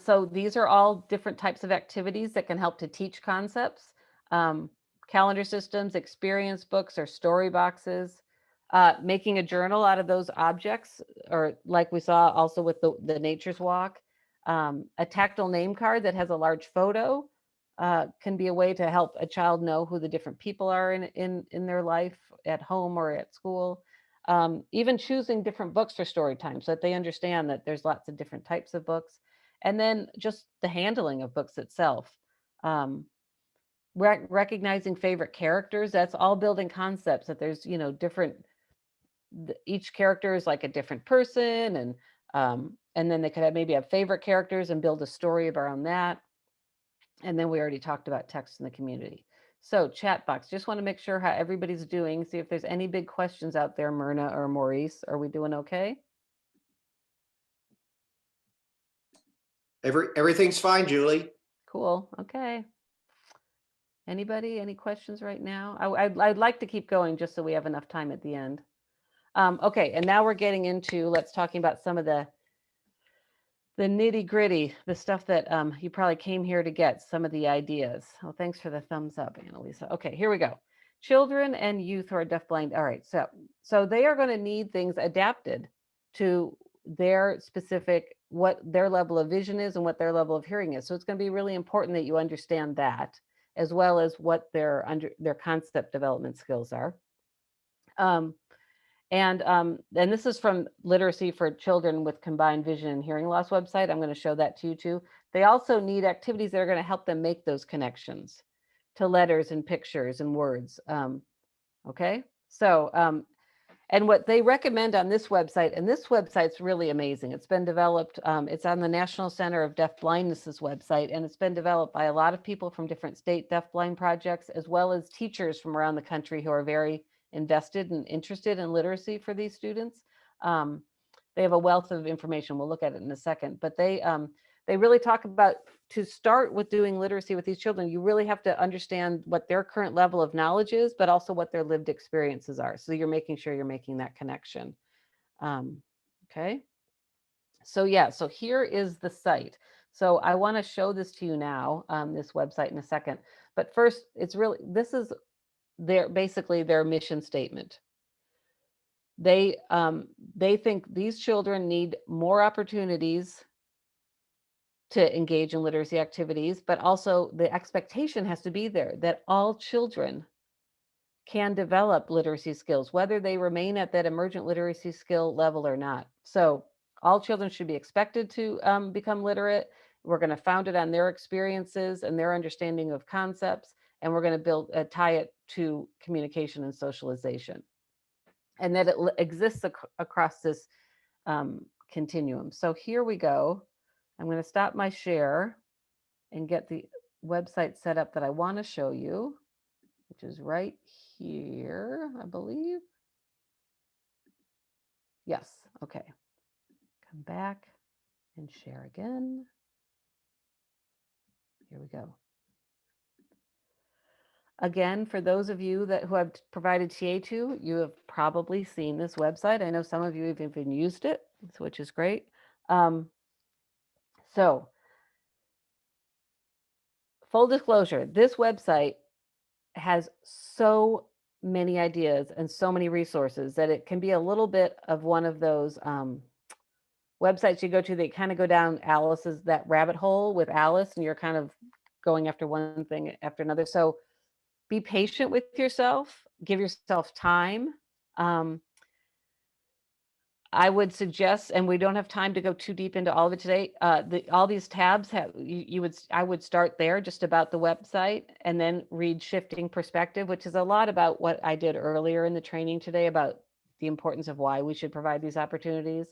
So these are all different types of activities that can help to teach concepts. Calendar systems, experience books, or story boxes. Making a journal out of those objects, or like we saw also with the nature's walk. A tactile name card that has a large photo can be a way to help a child know who the different people are in their life at home or at school. Even choosing different books for story time so that they understand that there's lots of different types of books. And then just the handling of books itself. Recognizing favorite characters, that's all building concepts that there's, different, each character is like a different person, and then they could maybe have favorite characters and build a story around that. And then we already talked about text in the community. So chat box, just want to make sure how everybody's doing, see if there's any big questions out there. Myrna or Maurice, are we doing okay? Everything's fine, Julie. Cool. Okay. Anybody, any questions right now? I'd like to keep going just so we have enough time at the end. Okay, and now we're getting into, let's talking about some of the nitty gritty, the stuff that you probably came here to get, some of the ideas. Oh, thanks for the thumbs up, Annalisa. Okay, here we go. Children and youth who are deafblind. All right, so they are going to need things adapted to their specific, what their level of vision is and what their level of hearing is. So it's going to be really important that you understand that, as well as what their concept development skills are. And this is from Literacy for Children with Combined Vision and Hearing Loss website. I'm going to show that to you too. They also need activities that are going to help them make those connections to letters and pictures and words. Okay, so and what they recommend on this website, and this website's really amazing. It's been developed, it's on the National Center of Deaf Blindness's website, and it's been developed by a lot of people from different state deafblind projects, as well as teachers from around the country who are very invested and interested in literacy for these students. They have a wealth of information. We'll look at it in a second, but they really talk about, to start with doing literacy with these children, you really have to understand what their current level of knowledge is, but also what their lived experiences are. So you're making sure you're making that connection. Okay. So yeah, so here is the site. So I want to show this to you now, this website in a second. But first, this is basically their mission statement. They think these children need more opportunities to engage in literacy activities, but also the expectation has to be there that all children can develop literacy skills, whether they remain at that emergent literacy skill level or not. So all children should be expected to become literate. We're going to found it on their experiences and their understanding of concepts, and we're going to tie it to communication and socialization, and that it exists across this continuum. So here we go. I'm going to stop my share and get the website set up that I want to show you, which is right here, I believe. Yes. Okay. Come back and share again. Here we go. Again, for those of you who have provided TA to, you have probably seen this website. I know some of you have even used it, which is great. So, full disclosure, this website has so many ideas and so many resources that it can be a little bit of one of those websites you go to that kind of go down that rabbit hole with Alice, and you're kind of going after one thing after another. So be patient with yourself, give yourself time. I would suggest, and we don't have time to go too deep into all of it today, all these tabs I would start there, just about the website, and then read Shifting Perspective, which is a lot about what I did earlier in the training today about the importance of why we should provide these opportunities.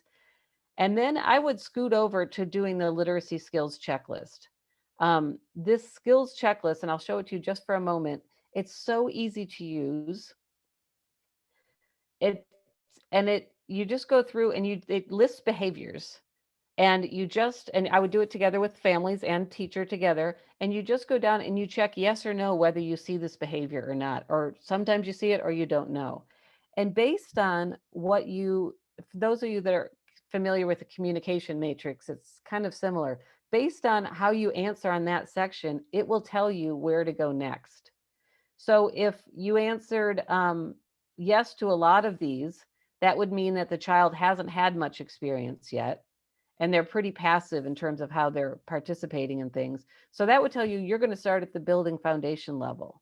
And then I would scoot over to doing the literacy skills checklist. This skills checklist, and I'll show it to you just for a moment, it's so easy to use. it, you just go through and it lists behaviors. And I would do it together with families and teacher together. And you just go down and you check yes or no, whether you see this behavior or not, or sometimes you see it or you don't know. And based on what for those of you that are familiar with the communication matrix, it's kind of similar. Based on how you answer on that section, it will tell you where to go next. So if you answered yes to a lot of these, that would mean that the child hasn't had much experience yet. And they're pretty passive in terms of how they're participating in things. So that would tell you you're going to start at the building foundation level.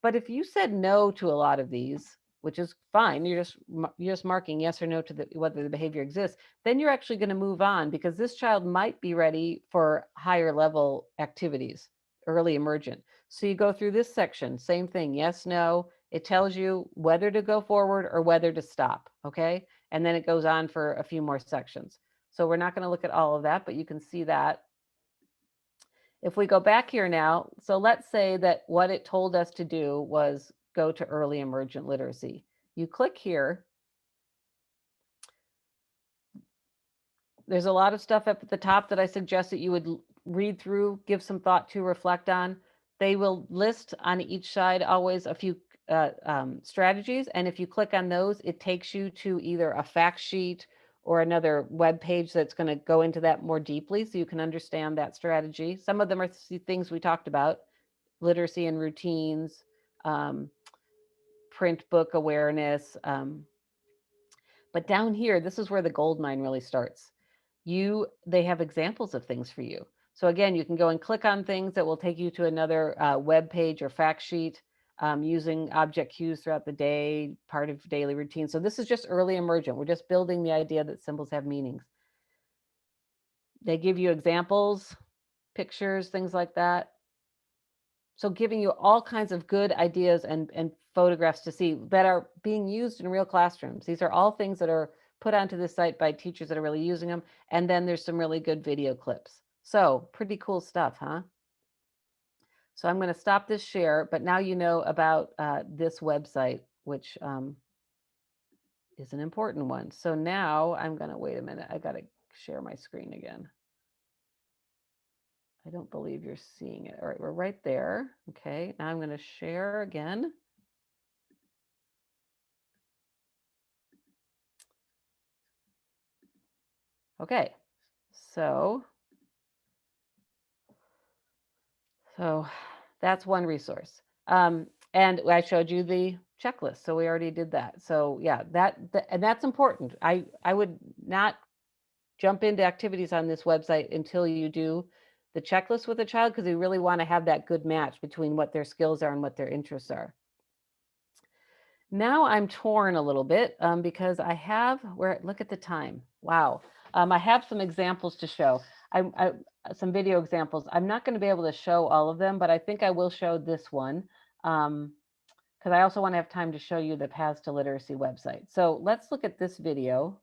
But if you said no to a lot of these, which is fine, you're just marking yes or no to whether the behavior exists, then you're actually going to move on because this child might be ready for higher level activities, early emergent. So you go through this section, same thing, yes, no. It tells you whether to go forward or whether to stop, okay? And then it goes on for a few more sections. So we're not going to look at all of that, but you can see that. If we go back here now, so let's say that what it told us to do was go to early emergent literacy. You click here. There's a lot of stuff up at the top that I suggest that you would read through, give some thought to, reflect on. They will list on each side always a few strategies. And if you click on those, it takes you to either a fact sheet or another web page that's going to go into that more deeply so you can understand that strategy. Some of them are things we talked about, literacy and routines, print book awareness. But down here, this is where the gold mine really starts. They have examples of things for you. So again, you can go and click on things that will take you to another web page or fact sheet. Using object cues throughout the day, part of daily routine. So this is just early emergent. We're just building the idea that symbols have meanings. They give you examples, pictures, things like that. So giving you all kinds of good ideas and photographs to see that are being used in real classrooms. These are all things that are put onto this site by teachers that are really using them. And then there's some really good video clips. So pretty cool stuff, huh? So I'm going to stop this share, but now you know about this website, which is an important one. So now I'm going to wait a minute. I got to share my screen again. I don't believe you're seeing it. All right, we're right there. Okay, now I'm going to share again. Okay, so that's one resource. And I showed you the checklist, so we already did that. So yeah, and that's important. I would not jump into activities on this website until you do the checklist with a child, because we really want to have that good match between what their skills are and what their interests are. Now I'm torn a little bit because I have, look at the time. Wow. I have some examples to show. Some video examples. I'm not going to be able to show all of them, but I think I will show this one because I also want to have time to show you the Paths to Literacy website. So let's look at this video.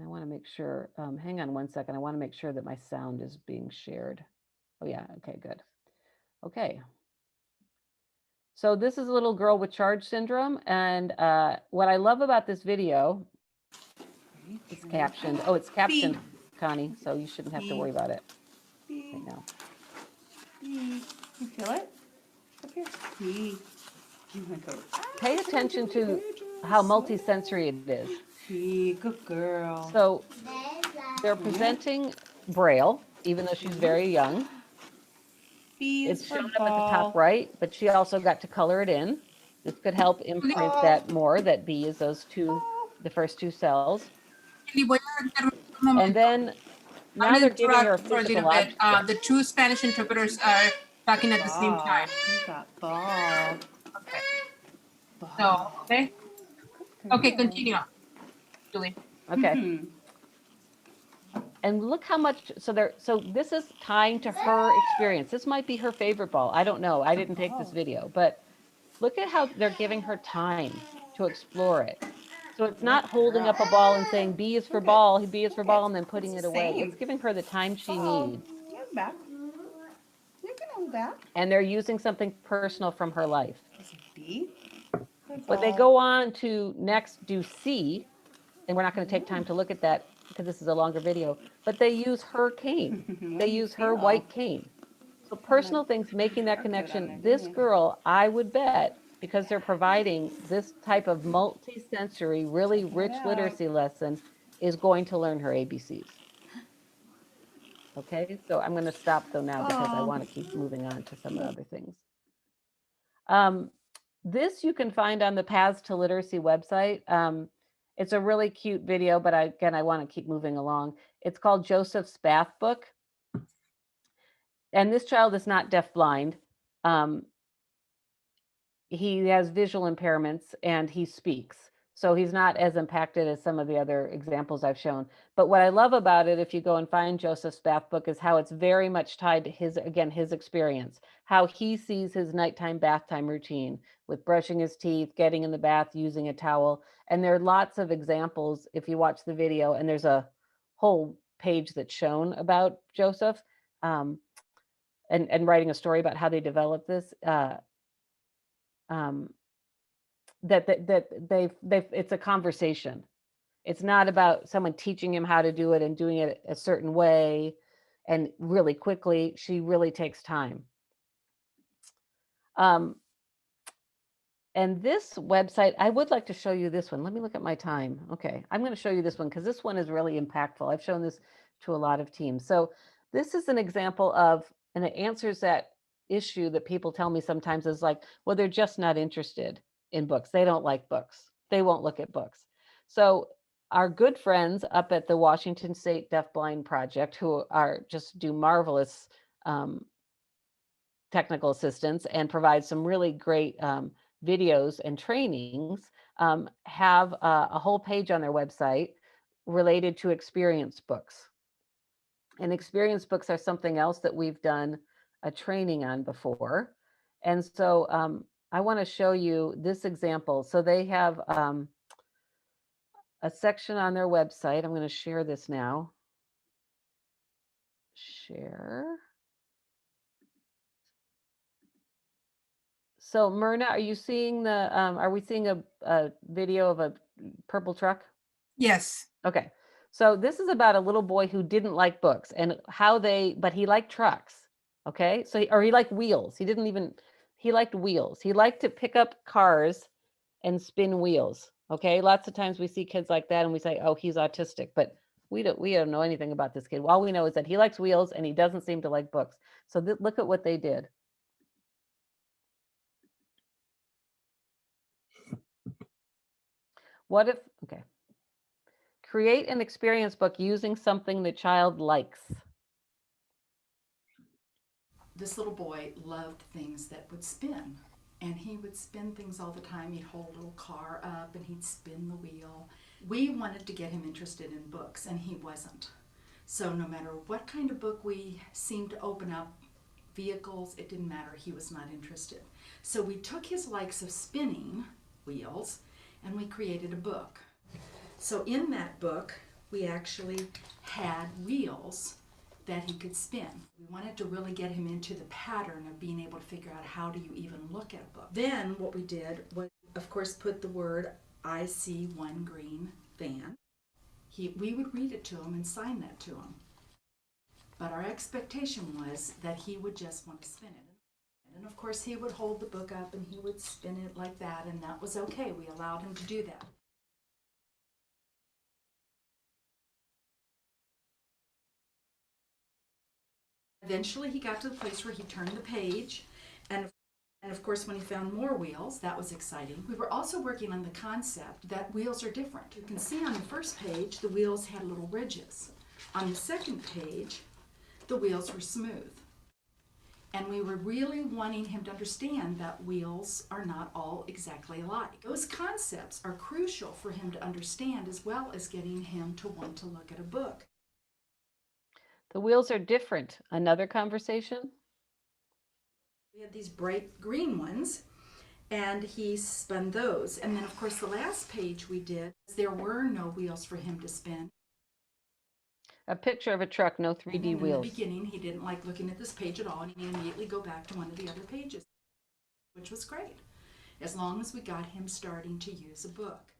I want to make sure, hang on one second. I want to make sure that my sound is being shared. Oh yeah, okay, good. Okay. So this is a little girl with charge syndrome. And what I love about this video, it's captioned. Oh, it's captioned, Connie, so you shouldn't have to worry about it right now. You feel it? Up here. You want to go? Pay attention to how multisensory it is. Good girl. So they're presenting Braille, even though she's very young. It's shown up at the top right, but she also got to color it in. This could help imprint that more, that B is the first two cells. And then now they're giving her a physical object. The two Spanish interpreters are talking at the same time. You got ball. Okay. So, okay. Okay, continue, Julie. Okay. And look how much, so this is tying to her experience. This might be her favorite ball. I don't know. I didn't take this video, but look at how they're giving her time to explore it. So it's not holding up a ball and saying B is for ball, B is for ball, and then putting it away. It's giving her the time she needs. Back. You can hold back. And they're using something personal from her life. B. Good But they ball. go on to next do C, and we're not going to take time to look at that because this is a longer video, but they use her cane. What They do you use her feel? white cane. So personal things, making that barcode on there, connection. didn't This you? girl, I would bet, because they're providing this type of multi-sensory, really Checking it rich out. literacy lesson, is going to learn her ABCs. Okay, so I'm going to stop though now because I Oh. want to keep moving on to some other things. This you can find on the Paths to Literacy website. It's a really cute video, but I want to keep moving along. It's called Joseph's Bath Book. And this child is not deafblind. He has visual impairments and he speaks. So he's not as impacted as some of the other examples I've shown. But what I love about it, if you go and find Joseph's Bath Book, is how it's very much tied to his experience, how he sees his nighttime bath time routine with brushing his teeth, getting in the bath, using a towel. And there are lots of examples if you watch the video, and there's a whole page that's shown about Joseph and writing a story about how they developed this. It's a conversation. It's not about someone teaching him how to do it and doing it a certain way and really quickly. She really takes time. And this website, I would like to show you this one. Let me look at my time. Okay, I'm going to show you this one because this one is really impactful. I've shown this to a lot of teams. So this is an example of, and it answers that issue that people tell me sometimes is like, well, they're just not interested in books. They don't like books. They won't look at books. So our good friends up at the Washington State Deafblind Project, who are just do marvelous technical assistance and provide some really great videos and trainings, have a whole page on their website related to experience books. And experience books are something else that we've done a training on before. And so I want to show you this example. So they have a section on their website. I'm going to share this now. Share. So Myrna, are you seeing the, are we seeing a video of a purple truck? Yes. Okay. So this is about a little boy who didn't like books and but he liked trucks. Okay. So, or he liked wheels. He liked wheels. He liked to pick up cars and spin wheels. Okay. Lots of times we see kids like that and we say, oh, he's autistic, but we don't know anything about this kid. All we know is that he likes wheels and he doesn't seem to like books. So look at what they did. What if, okay. Create an experience book using something the child likes. This little boy loved things that would spin, and he would spin things all the time. He'd hold a little car up and he'd spin the wheel. We wanted to get him interested in books, and he wasn't. So no matter what kind of book we seemed to open up, vehicles, it didn't matter, he was not interested. So we took his likes of spinning wheels and we created a book. So in that book, we actually had wheels that he could spin. We wanted to really get him into the pattern of being able to figure out how do you even look at a book. Then what we did was, of course, put the word, I see one green van. We would read it to him and sign that to him. But our expectation was that he would just want to spin it. And of course, he would hold the book up and he would spin it like that, and that was okay. We allowed him to do that. Eventually, he got to the place where he turned the page, and of course, when he found more wheels, that was exciting. We were also working on the concept that wheels are different. You can see on the first page, the wheels had little ridges. On the second page, the wheels were smooth. And we were really wanting him to understand that wheels are not all exactly alike. Those concepts are crucial for him to understand, as well as getting him to want to look at a book. The wheels are different. Another conversation? We had these bright green ones, and he spun those. And then, of course, the last page we did, there were no wheels for him to spin. A picture of a truck, no 3D and wheels. In the beginning, he didn't like looking at this page at all, and he'd immediately go back to one of the other pages, which was great. as long as we got him starting to use a book.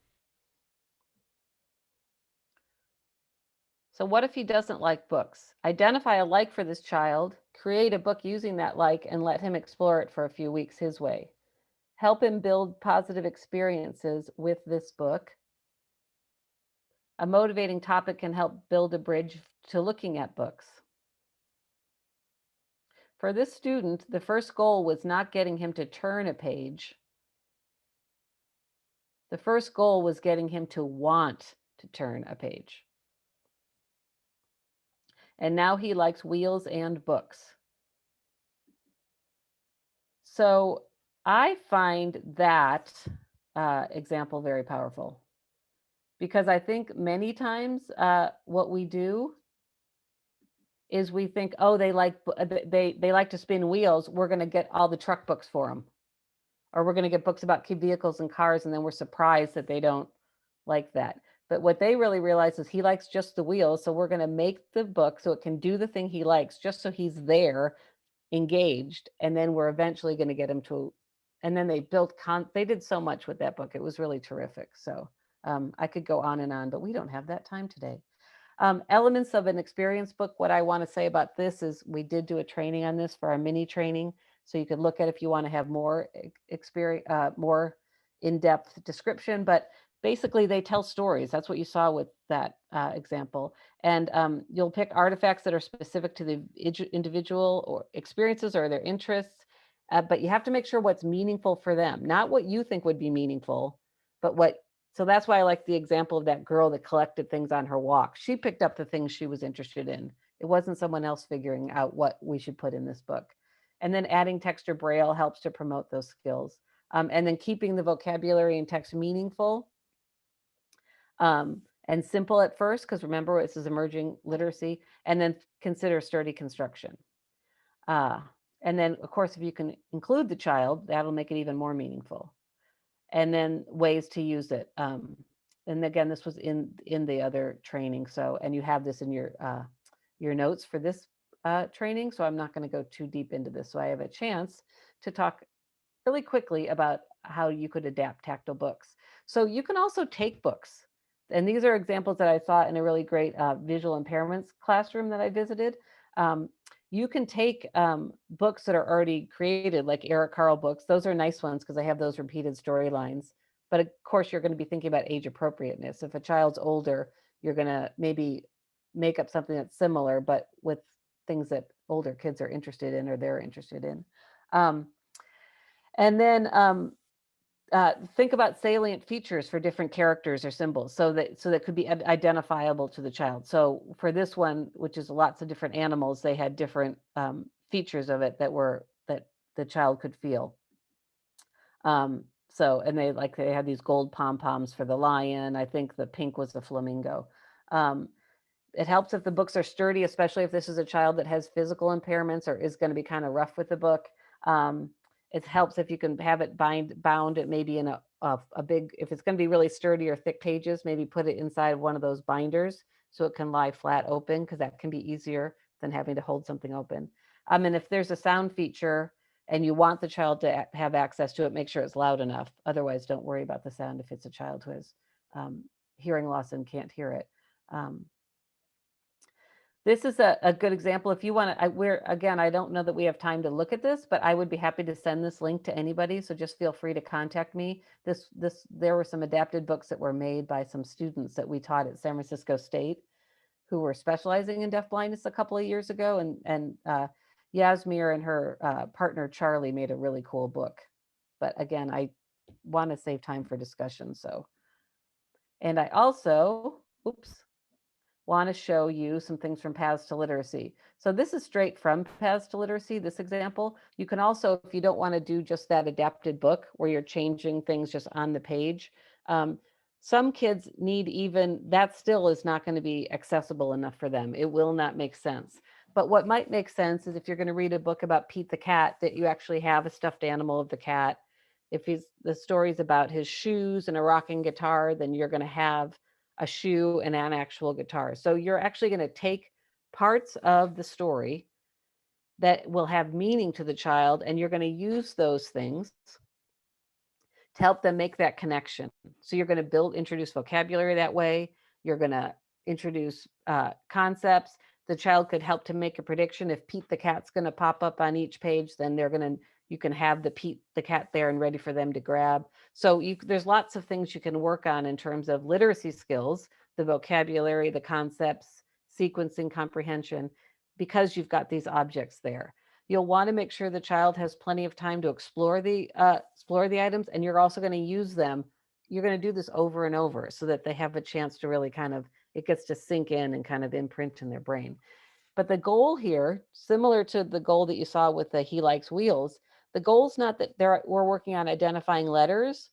So what if he doesn't like books? Identify a like for this child, create a book using that like, and let him explore it for a few weeks his way. Help him build positive experiences with this book. A motivating topic can help build a bridge to looking at books. For this student, the first goal was not getting him to turn a page. The first goal was getting him to want to turn a page. And now he likes wheels and books. So I find that example very powerful, because I think many times what we do is we think, oh, they like to spin wheels. We're going to get all the truck books for them, or we're going to get books about vehicles and cars, and then we're surprised that they don't like that. But what they really realize is he likes just the wheels, so we're going to make the book so it can do the thing he likes, just so he's there, engaged, and then we're eventually going to get him to. And then they they did so much with that book. It was really terrific. So I could go on and on, but we don't have that time today. Elements of an experience book. What I want to say about this is we did do a training on this for our mini training. So you could look at if you want to have more experience, more in-depth description, but basically they tell stories. That's what you saw with that example. And you'll pick artifacts that are specific to the individual or experiences or their interests, but you have to make sure what's meaningful for them, not what you think would be meaningful, but so that's why I like the example of that girl that collected things on her walk. She picked up the things she was interested in. It wasn't someone else figuring out what we should put in this book. And then adding text or Braille helps to promote those skills. And then keeping the vocabulary and text meaningful and simple at first, because remember, this is emerging literacy, and then consider sturdy construction. And then, of course, if you can include the child, that'll make it even more meaningful. And then ways to use it. And again, this was in the other training. So, and you have this in your notes for this training. So I'm not going to go too deep into this. So I have a chance to talk really quickly about how you could adapt tactile books. So you can also take books. And these are examples that I saw in a really great visual impairments classroom that I visited. You can take books that are already created, like Eric Carle books. Those are nice ones because I have those repeated storylines. But of course, you're going to be thinking about age appropriateness. If a child's older, you're going to maybe make up something that's similar, but with things that older kids are interested in or they're interested in. And then think about salient features for different characters or symbols, so that could be identifiable to the child. So for this one, which is lots of different animals, they had different features of it that the child could feel. So, and they had these gold pom-poms for the lion. I think the pink was the flamingo. It helps if the books are sturdy, especially if this is a child that has physical impairments or is going to be kind of rough with the book. It helps if you can have it bound it maybe in a big, if it's going to be really sturdy or thick pages, maybe put it inside one of those binders so it can lie flat open, because that can be easier than having to hold something open. And if there's a sound feature and you want the child to have access to it, make sure it's loud enough. Otherwise, don't worry about the sound if it's a child who has hearing loss and can't hear it. This is a good example. If you want to, again, I don't know that we have time to look at this, but I would be happy to send this link to anybody. So just feel free to contact me. There were some adapted books that were made by some students that we taught at San Francisco State who were specializing in deafblindness a couple of years ago. And Yasmir and her partner, Charlie, made a really cool book. But again, I want to save time for discussion. So, and I also, want to show you some things from Paths to Literacy. So this is straight from Paths to Literacy, this example. You can also, if you don't want to do just that adapted book where you're changing things just on the page, some kids need that still is not going to be accessible enough for them. It will not make sense. But what might make sense is if you're going to read a book about Pete the cat, that you actually have a stuffed animal of the cat. If the story's about his shoes and a rocking guitar, then you're going to have a shoe and an actual guitar. So you're actually going to take parts of the story that will have meaning to the child, and you're going to use those things to help them make that connection. So you're going to introduce vocabulary that way. You're going to introduce concepts. The child could help to make a prediction. If Pete the cat's going to pop up on each page, then you can have the cat there and ready for them to grab. So there's lots of things you can work on in terms of literacy skills, the vocabulary, the concepts, sequencing, comprehension, because you've got these objects there. You'll want to make sure the child has plenty of time to explore the items, and you're also going to use them. You're going to do this over and over so that they have a chance to really it gets to sink in and kind of imprint in their brain. But the goal here, similar to the goal that you saw with the He Likes Wheels, the goal is not that we're working on identifying letters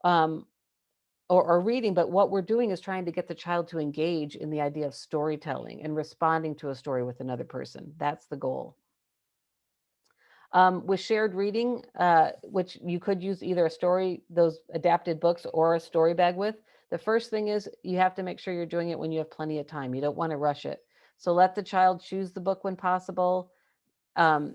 or reading, but what we're doing is trying to get the child to engage in the idea of storytelling and responding to a story with another person. That's the goal. With shared reading, which you could use either those adapted books or a story bag with, the first thing is you have to make sure you're doing it when you have plenty of time. You don't want to rush it. So let the child choose the book when possible.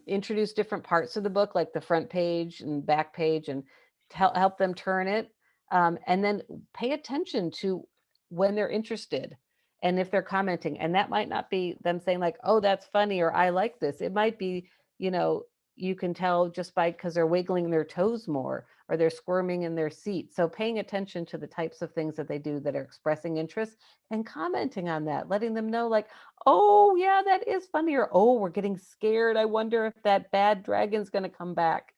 Introduce different parts of the book, like the front page and back page, and help them turn it. And then pay attention to when they're interested and if they're commenting. And that might not be them saying like, oh, that's funny, or I like this. It might be, you can tell just because they're wiggling their toes more or they're squirming in their seat. So paying attention to the types of things that they do that are expressing interest and commenting on that, letting them know like, oh yeah, that is funny, or oh, we're getting scared. I wonder if that bad dragon's going to come back.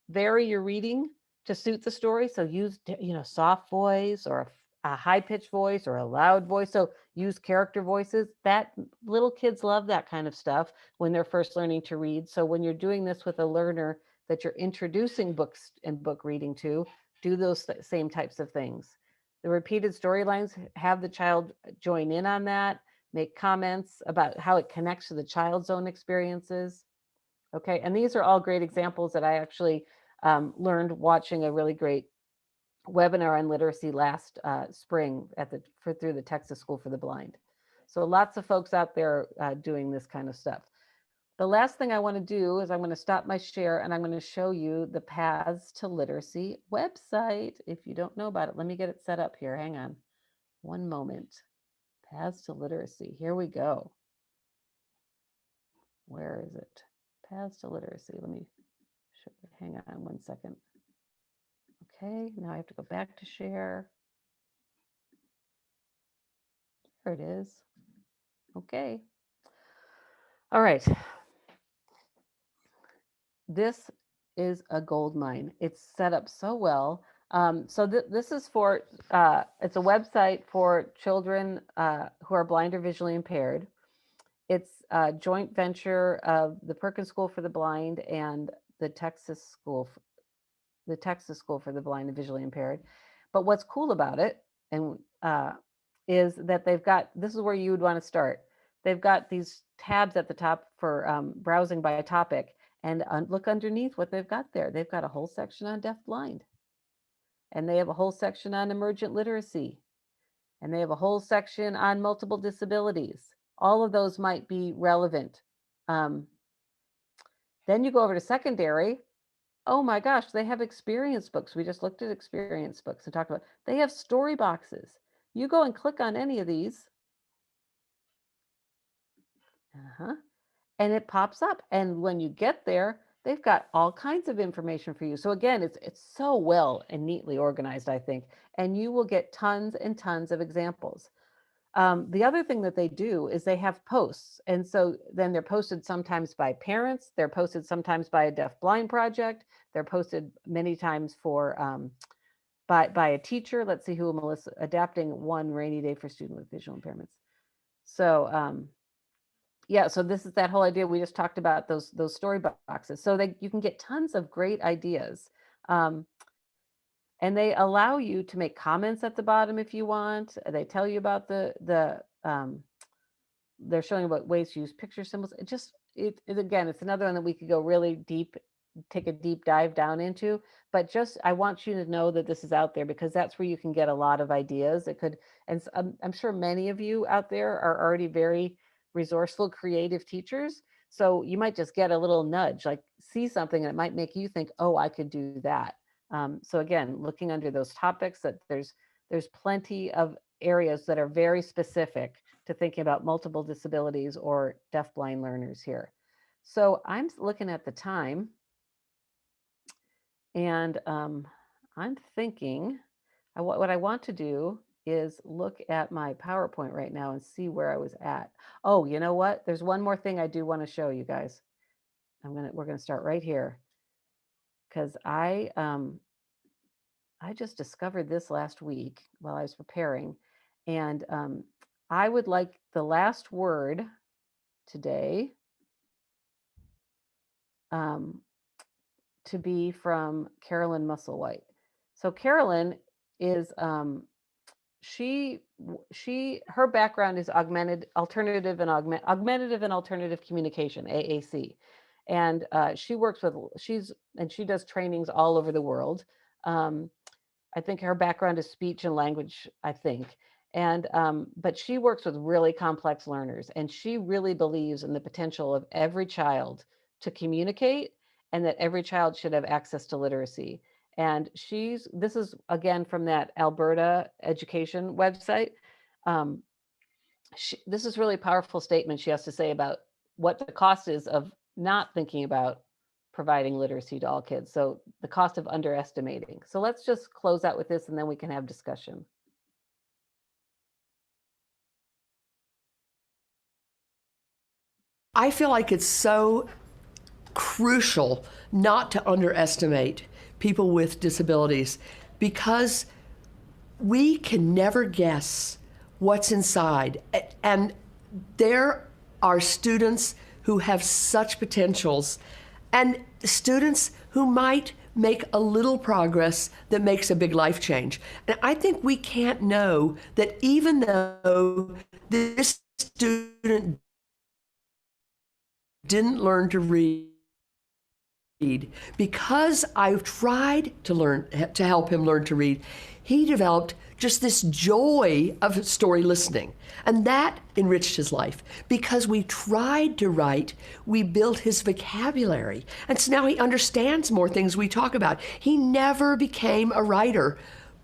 Vary your reading to suit the story. So use, soft voice or a high-pitched voice or a loud voice. So use character voices. That little kids love that kind of stuff when they're first learning to read. So when you're doing this with a learner that you're introducing books and book reading to, do those same types of things. The repeated storylines, have the child join in on that, make comments about how it connects to the child's own experiences. Okay, and these are all great examples that I actually learned watching a really great webinar on literacy last spring through the Texas School for the Blind. So lots of folks out there doing this kind of stuff. The last thing I want to do is I'm going to stop my share and I'm going to show you the Paths to Literacy website. If you don't know about it, let me get it set up here. Hang on one moment. Paths to Literacy. Here we go. Where is it? Paths to Literacy. Let me show you. Hang on one second. Okay, now I have to go back to share. There it is. Okay. All right. This is a gold mine. It's set up so well. So this is for, it's a website for children who are blind or visually impaired. It's a joint venture of the Perkins School for the Blind and the Texas School for the Blind and Visually Impaired. But what's cool about it is that they've got, this is where you would want to start. They've got these tabs at the top for browsing by a topic, and look underneath what they've got there. They've got a whole section on deaf blind, and they have a whole section on emergent literacy, and they have a whole section on multiple disabilities. All of those might be relevant. Then you go over to secondary. Oh my gosh, they have experience books. We just looked at experience books and talked about, they have story boxes. You go and click on any of these. And it pops up. And when you get there, they've got all kinds of information for you. So again, it's so well and neatly organized, I think, and you will get tons and tons of examples. The other thing that they do is they have posts. And so then they're posted sometimes by parents. They're posted sometimes by a deaf blind project. They're posted many times for by a teacher. Let's see who Melissa, adapting one rainy day for student with visual impairments. So yeah, so this is that whole idea we just talked about, those story boxes. So you can get tons of great ideas. And they allow you to make comments at the bottom if you want. They tell you about they're showing you about ways to use picture symbols. Again, it's another one that we could go really deep, take a deep dive down into, but I want you to know that this is out there because that's where you can get a lot of ideas. And I'm sure many of you out there are already very resourceful, creative teachers. So you might just get a little nudge, like see something and it might make you think, oh, I could do that. So again, looking under those topics, that there's plenty of areas that are very specific to thinking about multiple disabilities or deafblind learners here. So I'm looking at the time, and I'm thinking what I want to do is look at my PowerPoint right now and see where I was at. Oh, you know what? There's one more thing I do want to show you guys. We're gonna start right here, because I just discovered this last week while I was preparing, and I would like the last word today to be from Carolyn Musselwhite. So Carolyn is her background is augmentative and alternative communication, AAC, and she does trainings all over the world. I think her background is speech and language, I think. And but she works with really complex learners, and she really believes in the potential of every child to communicate, and that every child should have access to literacy. And this is again from that Alberta education website. This is really powerful statement she has to say about what the cost is of not thinking about providing literacy to all kids. So the cost of underestimating. So let's just close out with this, and then we can have discussion. I feel like it's so crucial not to underestimate people with disabilities, because we can never guess what's inside. And there are students who have such potentials, and students who might make a little progress that makes a big life change. And I think we can't know that even though this student didn't learn to read, because I've tried to help him learn to read, he developed just this joy of story listening. And that enriched his life. Because we tried to write, we built his vocabulary. And so now he understands more things we talk about. He never became a writer,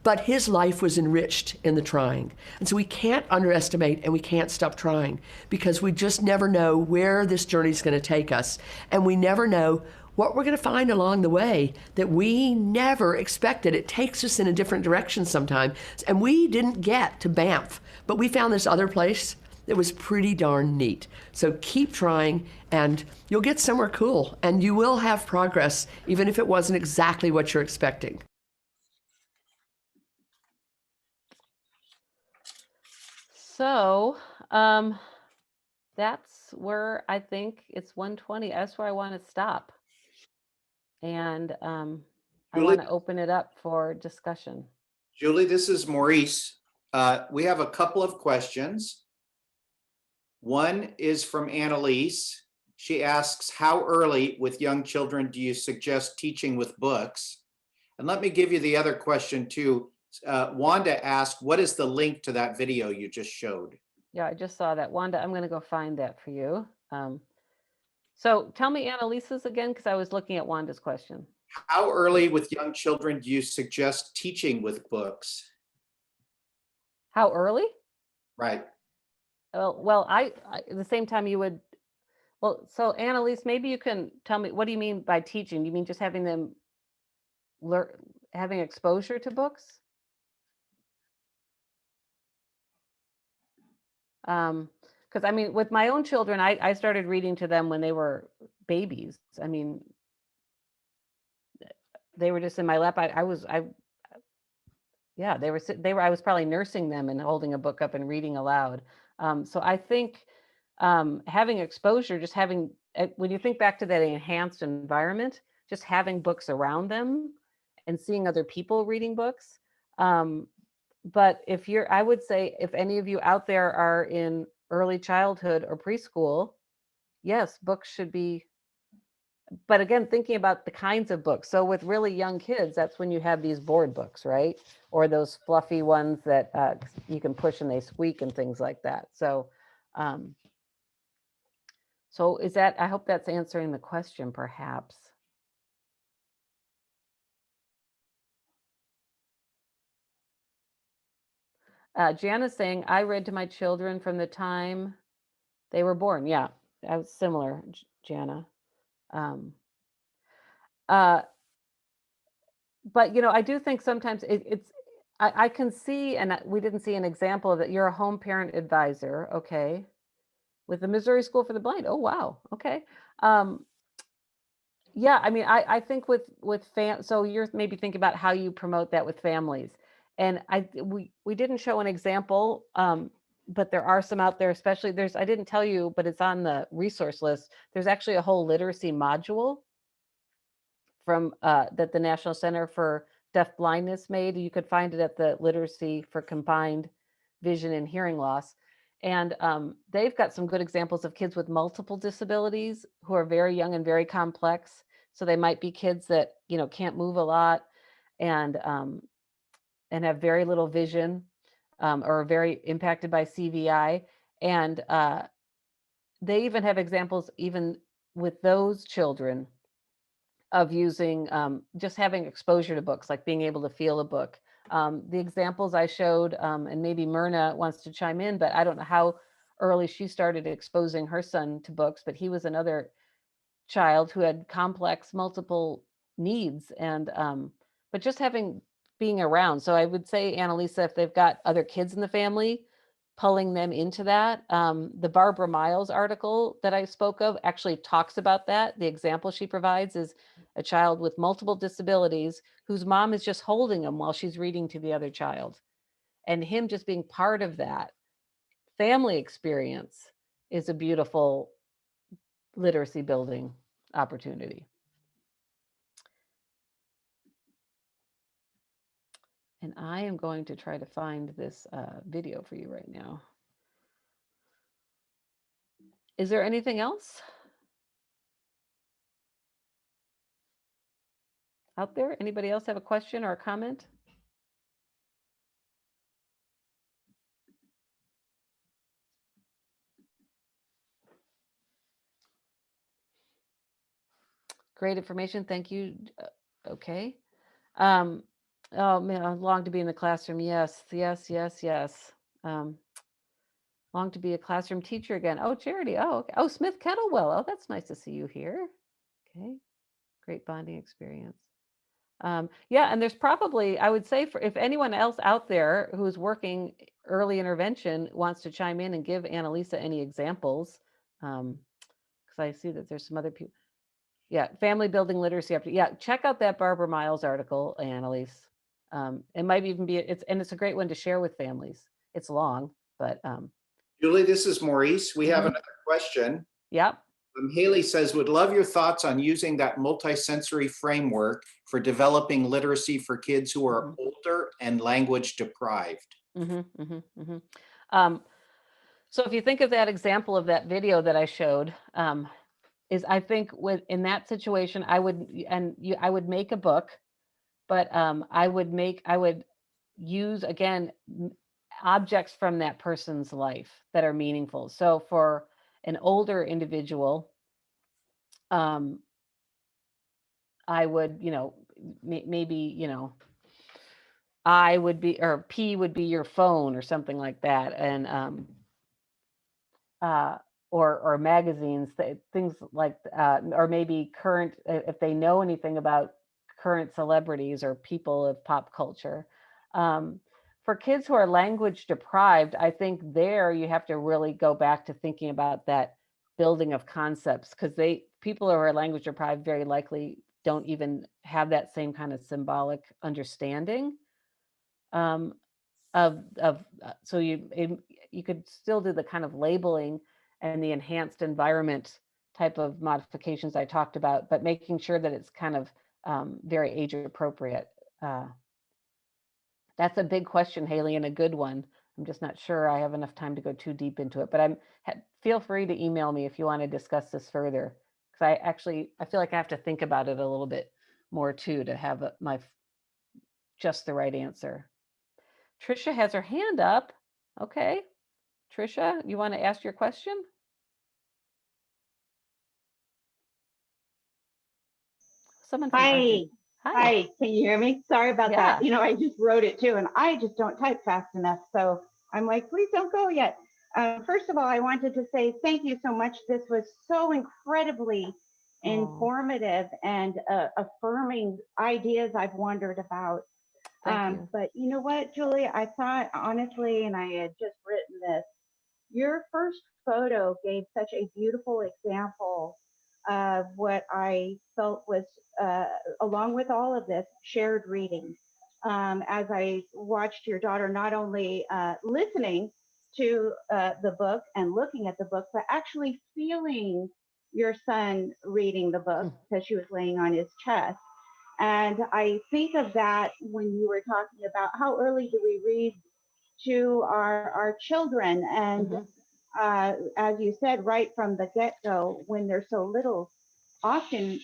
but his life was enriched in the trying. And so we can't underestimate, and we can't stop trying, because we just never know where this journey is going to take us. And we never know what we're going to find along the way that we never expected. It takes us in a different direction sometimes. And we didn't get to Banff, but we found this other place that was pretty darn neat. So keep trying, and you'll get somewhere cool, and you will have progress, even if it wasn't exactly what you're expecting. So that's where I think it's 1:20. That's where I want to stop. And I Julie? want to open it up for discussion. Julie, this is Maurice. We have a couple of questions. One is from Annalise. She asks, how early with young children do you suggest teaching with books? And let me give you the other question too. Wanda asked, what is the link to that video you just showed? Yeah, I just saw that. Wanda, I'm going to go find that for you. So tell me Annalise's again, because I was looking at Wanda's question. How early with young children do you suggest teaching with books? How early? Right. Well, I at the same time you would, well, so Annalise, maybe you can tell me, what do you mean by teaching? You mean just having them learn, having exposure to books? Because I mean, with my own children, I started reading to them when they were babies. I mean, they were just in my lap. I was I was probably nursing them and holding a book up and reading aloud. So I think having exposure, just having, when you think back to that enhanced environment, just having books around them and seeing other people reading books. But I would say if any of you out there are in early childhood or preschool, yes, books should be, but again, thinking about the kinds of books. So with really young kids, that's when you have these board books, right? Or those fluffy ones that you can push and they squeak and things like that. So, I hope that's answering the question perhaps. Jana's saying, I read to my children from the time they were born. Yeah, that was similar, Jana. But, you know, I do think sometimes I can see, and we didn't see an example of that. You're a home parent advisor, okay, with the Missouri School for the Blind. Oh, wow. Okay. Yeah, I mean, I think with so you're maybe thinking about how you promote that with families. And we didn't show an example, but there are some out there, especially I didn't tell you, but it's on the resource list. There's actually a whole literacy module from that the National Center for Deaf Blindness made. You could find it at the Literacy for Combined Vision and Hearing Loss. And they've got some good examples of kids with multiple disabilities who are very young and very complex. So they might be kids that, you know, can't move a lot and have very little vision or are very impacted by CVI. And they even have examples even with those children of using just having exposure to books, like being able to feel a book. The examples I showed, and maybe Myrna wants to chime in, but I don't know how early she started exposing her son to books, but he was another child who had complex multiple needs and but just being around. So I would say, Annalisa, if they've got other kids in the family, pulling them into that. The Barbara Miles article that I spoke of actually talks about that. The example she provides is a child with multiple disabilities whose mom is just holding him while she's reading to the other child. And him just being part of that family experience is a beautiful literacy building opportunity. And I am going to try to find this video for you right now. Is there anything else out there? Anybody else have a question or a comment? Great information. Thank you. Okay. Oh man, I long to be in the classroom. Yes, yes, yes, yes. Long to be a classroom teacher again. Oh, Charity. Oh, okay. Oh, Smith Kettlewell. Oh, that's nice to see you here. Okay. Great bonding experience. Yeah, and there's probably, I would say, if anyone else out there who's working early intervention wants to chime in and give Annalisa any examples, because I see that there's some other people. Yeah, family building literacy. Yeah, check out that Barbara Miles article, Annalise. It might even be, it's a great one to share with families. It's long, but. Julie, this is Maurice. We have another question. Yep. Haley says, would love your thoughts on using that multisensory framework for developing literacy for kids who are older and language deprived. So if you think of that example of that video that I showed, is I think in that situation, I would make a book, but I would use, again, objects from that person's life that are meaningful. So for an older individual, I would, maybe, I would be, or P would be your phone or something like that. And, or magazines, things like, or maybe current, if they know anything about current celebrities or people of pop culture. For kids who are language deprived, I think there you have to really go back to thinking about that building of concepts, because people who are language deprived very likely don't even have that same kind of symbolic understanding so you could still do the kind of labeling and the enhanced environment type of modifications I talked about, but making sure that it's kind of very age appropriate. That's a big question, Haley, and a good one. I'm just not sure I have enough time to go too deep into it, but feel free to email me if you want to discuss this further, because I feel like I have to think about it a little bit more too to have just the right answer. Trisha has her hand up. Okay. Trisha, you want to ask your question? Someone from Hi. RG. Hi, can you hear me? Sorry about Yeah. that. I just wrote it too, and I just don't type fast enough. So I'm like, please don't go yet. First of all, I wanted to say thank you so much. This was so incredibly informative and affirming ideas I've wondered about. Thank you. But you know what, Julie? I thought honestly, and I had just written this, your first photo gave such a beautiful example of what I felt was, along with all of this, shared reading. As I watched your daughter not only listening to the book and looking at the book, but actually feeling your son reading the book because she was laying on his chest. And I think of that when you were talking about how early do we read to our children. And as you said, right from the get-go, when they're so little, often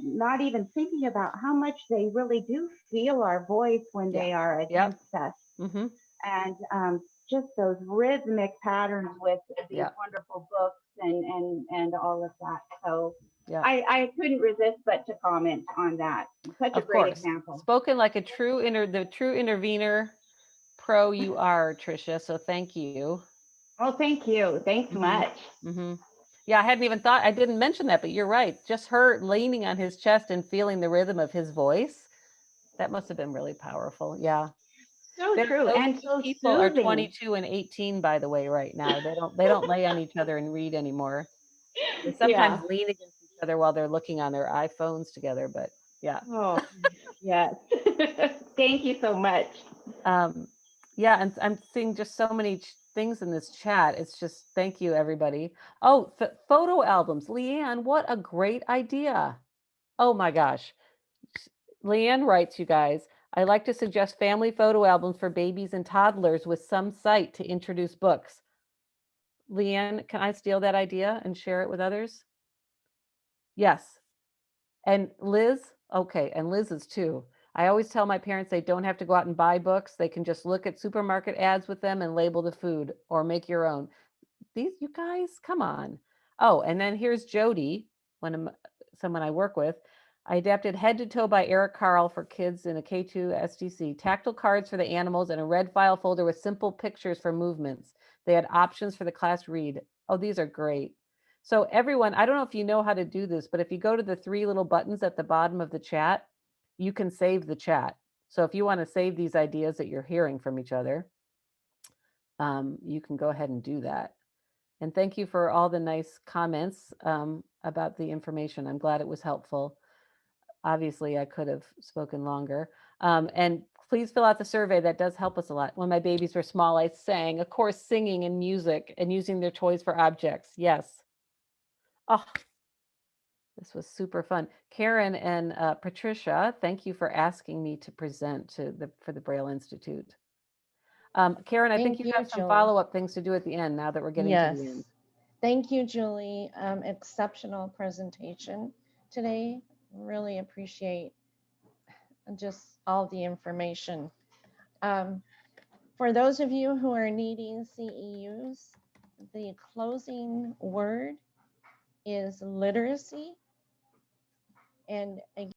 not even thinking about how much they really do feel our voice when they are against us. And just those rhythmic patterns with these wonderful books and all of that. So I couldn't resist but to comment on that. Such a Of great course. example. Spoken like a true the true intervener pro you are, Tricia. So thank you. Oh, thank you. Thanks much. Yeah, I hadn't even thought, I didn't mention that, but you're right. Just her leaning on his chest and feeling the rhythm of his voice. That must have been really powerful. Yeah. So Those true and two so people are soothing. 22 and 18, by the way, right now. They don't lay on each other and read anymore. They sometimes lean against each other while they're looking on their iPhones together, but yeah. Oh, yes. Thank you so much. Yeah, and I'm seeing just so many things in this chat. It's just, thank you, everybody. Oh, photo albums. Leanne, what a great idea. Oh my gosh. Leanne writes, you guys, I like to suggest family photo albums for babies and toddlers with some site to introduce books. Leanne, can I steal that idea and share it with others? Yes. And Liz, okay, and Liz's too. I always tell my parents they don't have to go out and buy books. They can just look at supermarket ads with them and label the food or make your own. These, you guys, come on. Oh, and then here's Jody, someone I work with. I adapted Head to Toe by Eric Carle for kids in a K2 SDC. Tactile cards for the animals and a red file folder with simple pictures for movements. They had options for the class read. Oh, these are great. So everyone, I don't know if you know how to do this, but if you go to the three little buttons at the bottom of the chat, you can save the chat. So if you want to save these ideas that you're hearing from each other, you can go ahead and do that. And thank you for all the nice comments about the information. I'm glad it was helpful. Obviously, I could have spoken longer. And please fill out the survey. That does help us a lot. When my babies were small, I sang, of course, singing and music and using their toys for objects. Yes. Oh, this was super fun. Karen and Patricia, thank you for asking me to present for the Braille Institute. Karen, I think Thank you have you, some Julie. follow-up things to do at the end now that we're getting to the end. Thank you, Julie. Exceptional presentation today. Really appreciate just all the information. For those of you who are needing CEUs, the closing word is literacy. And again,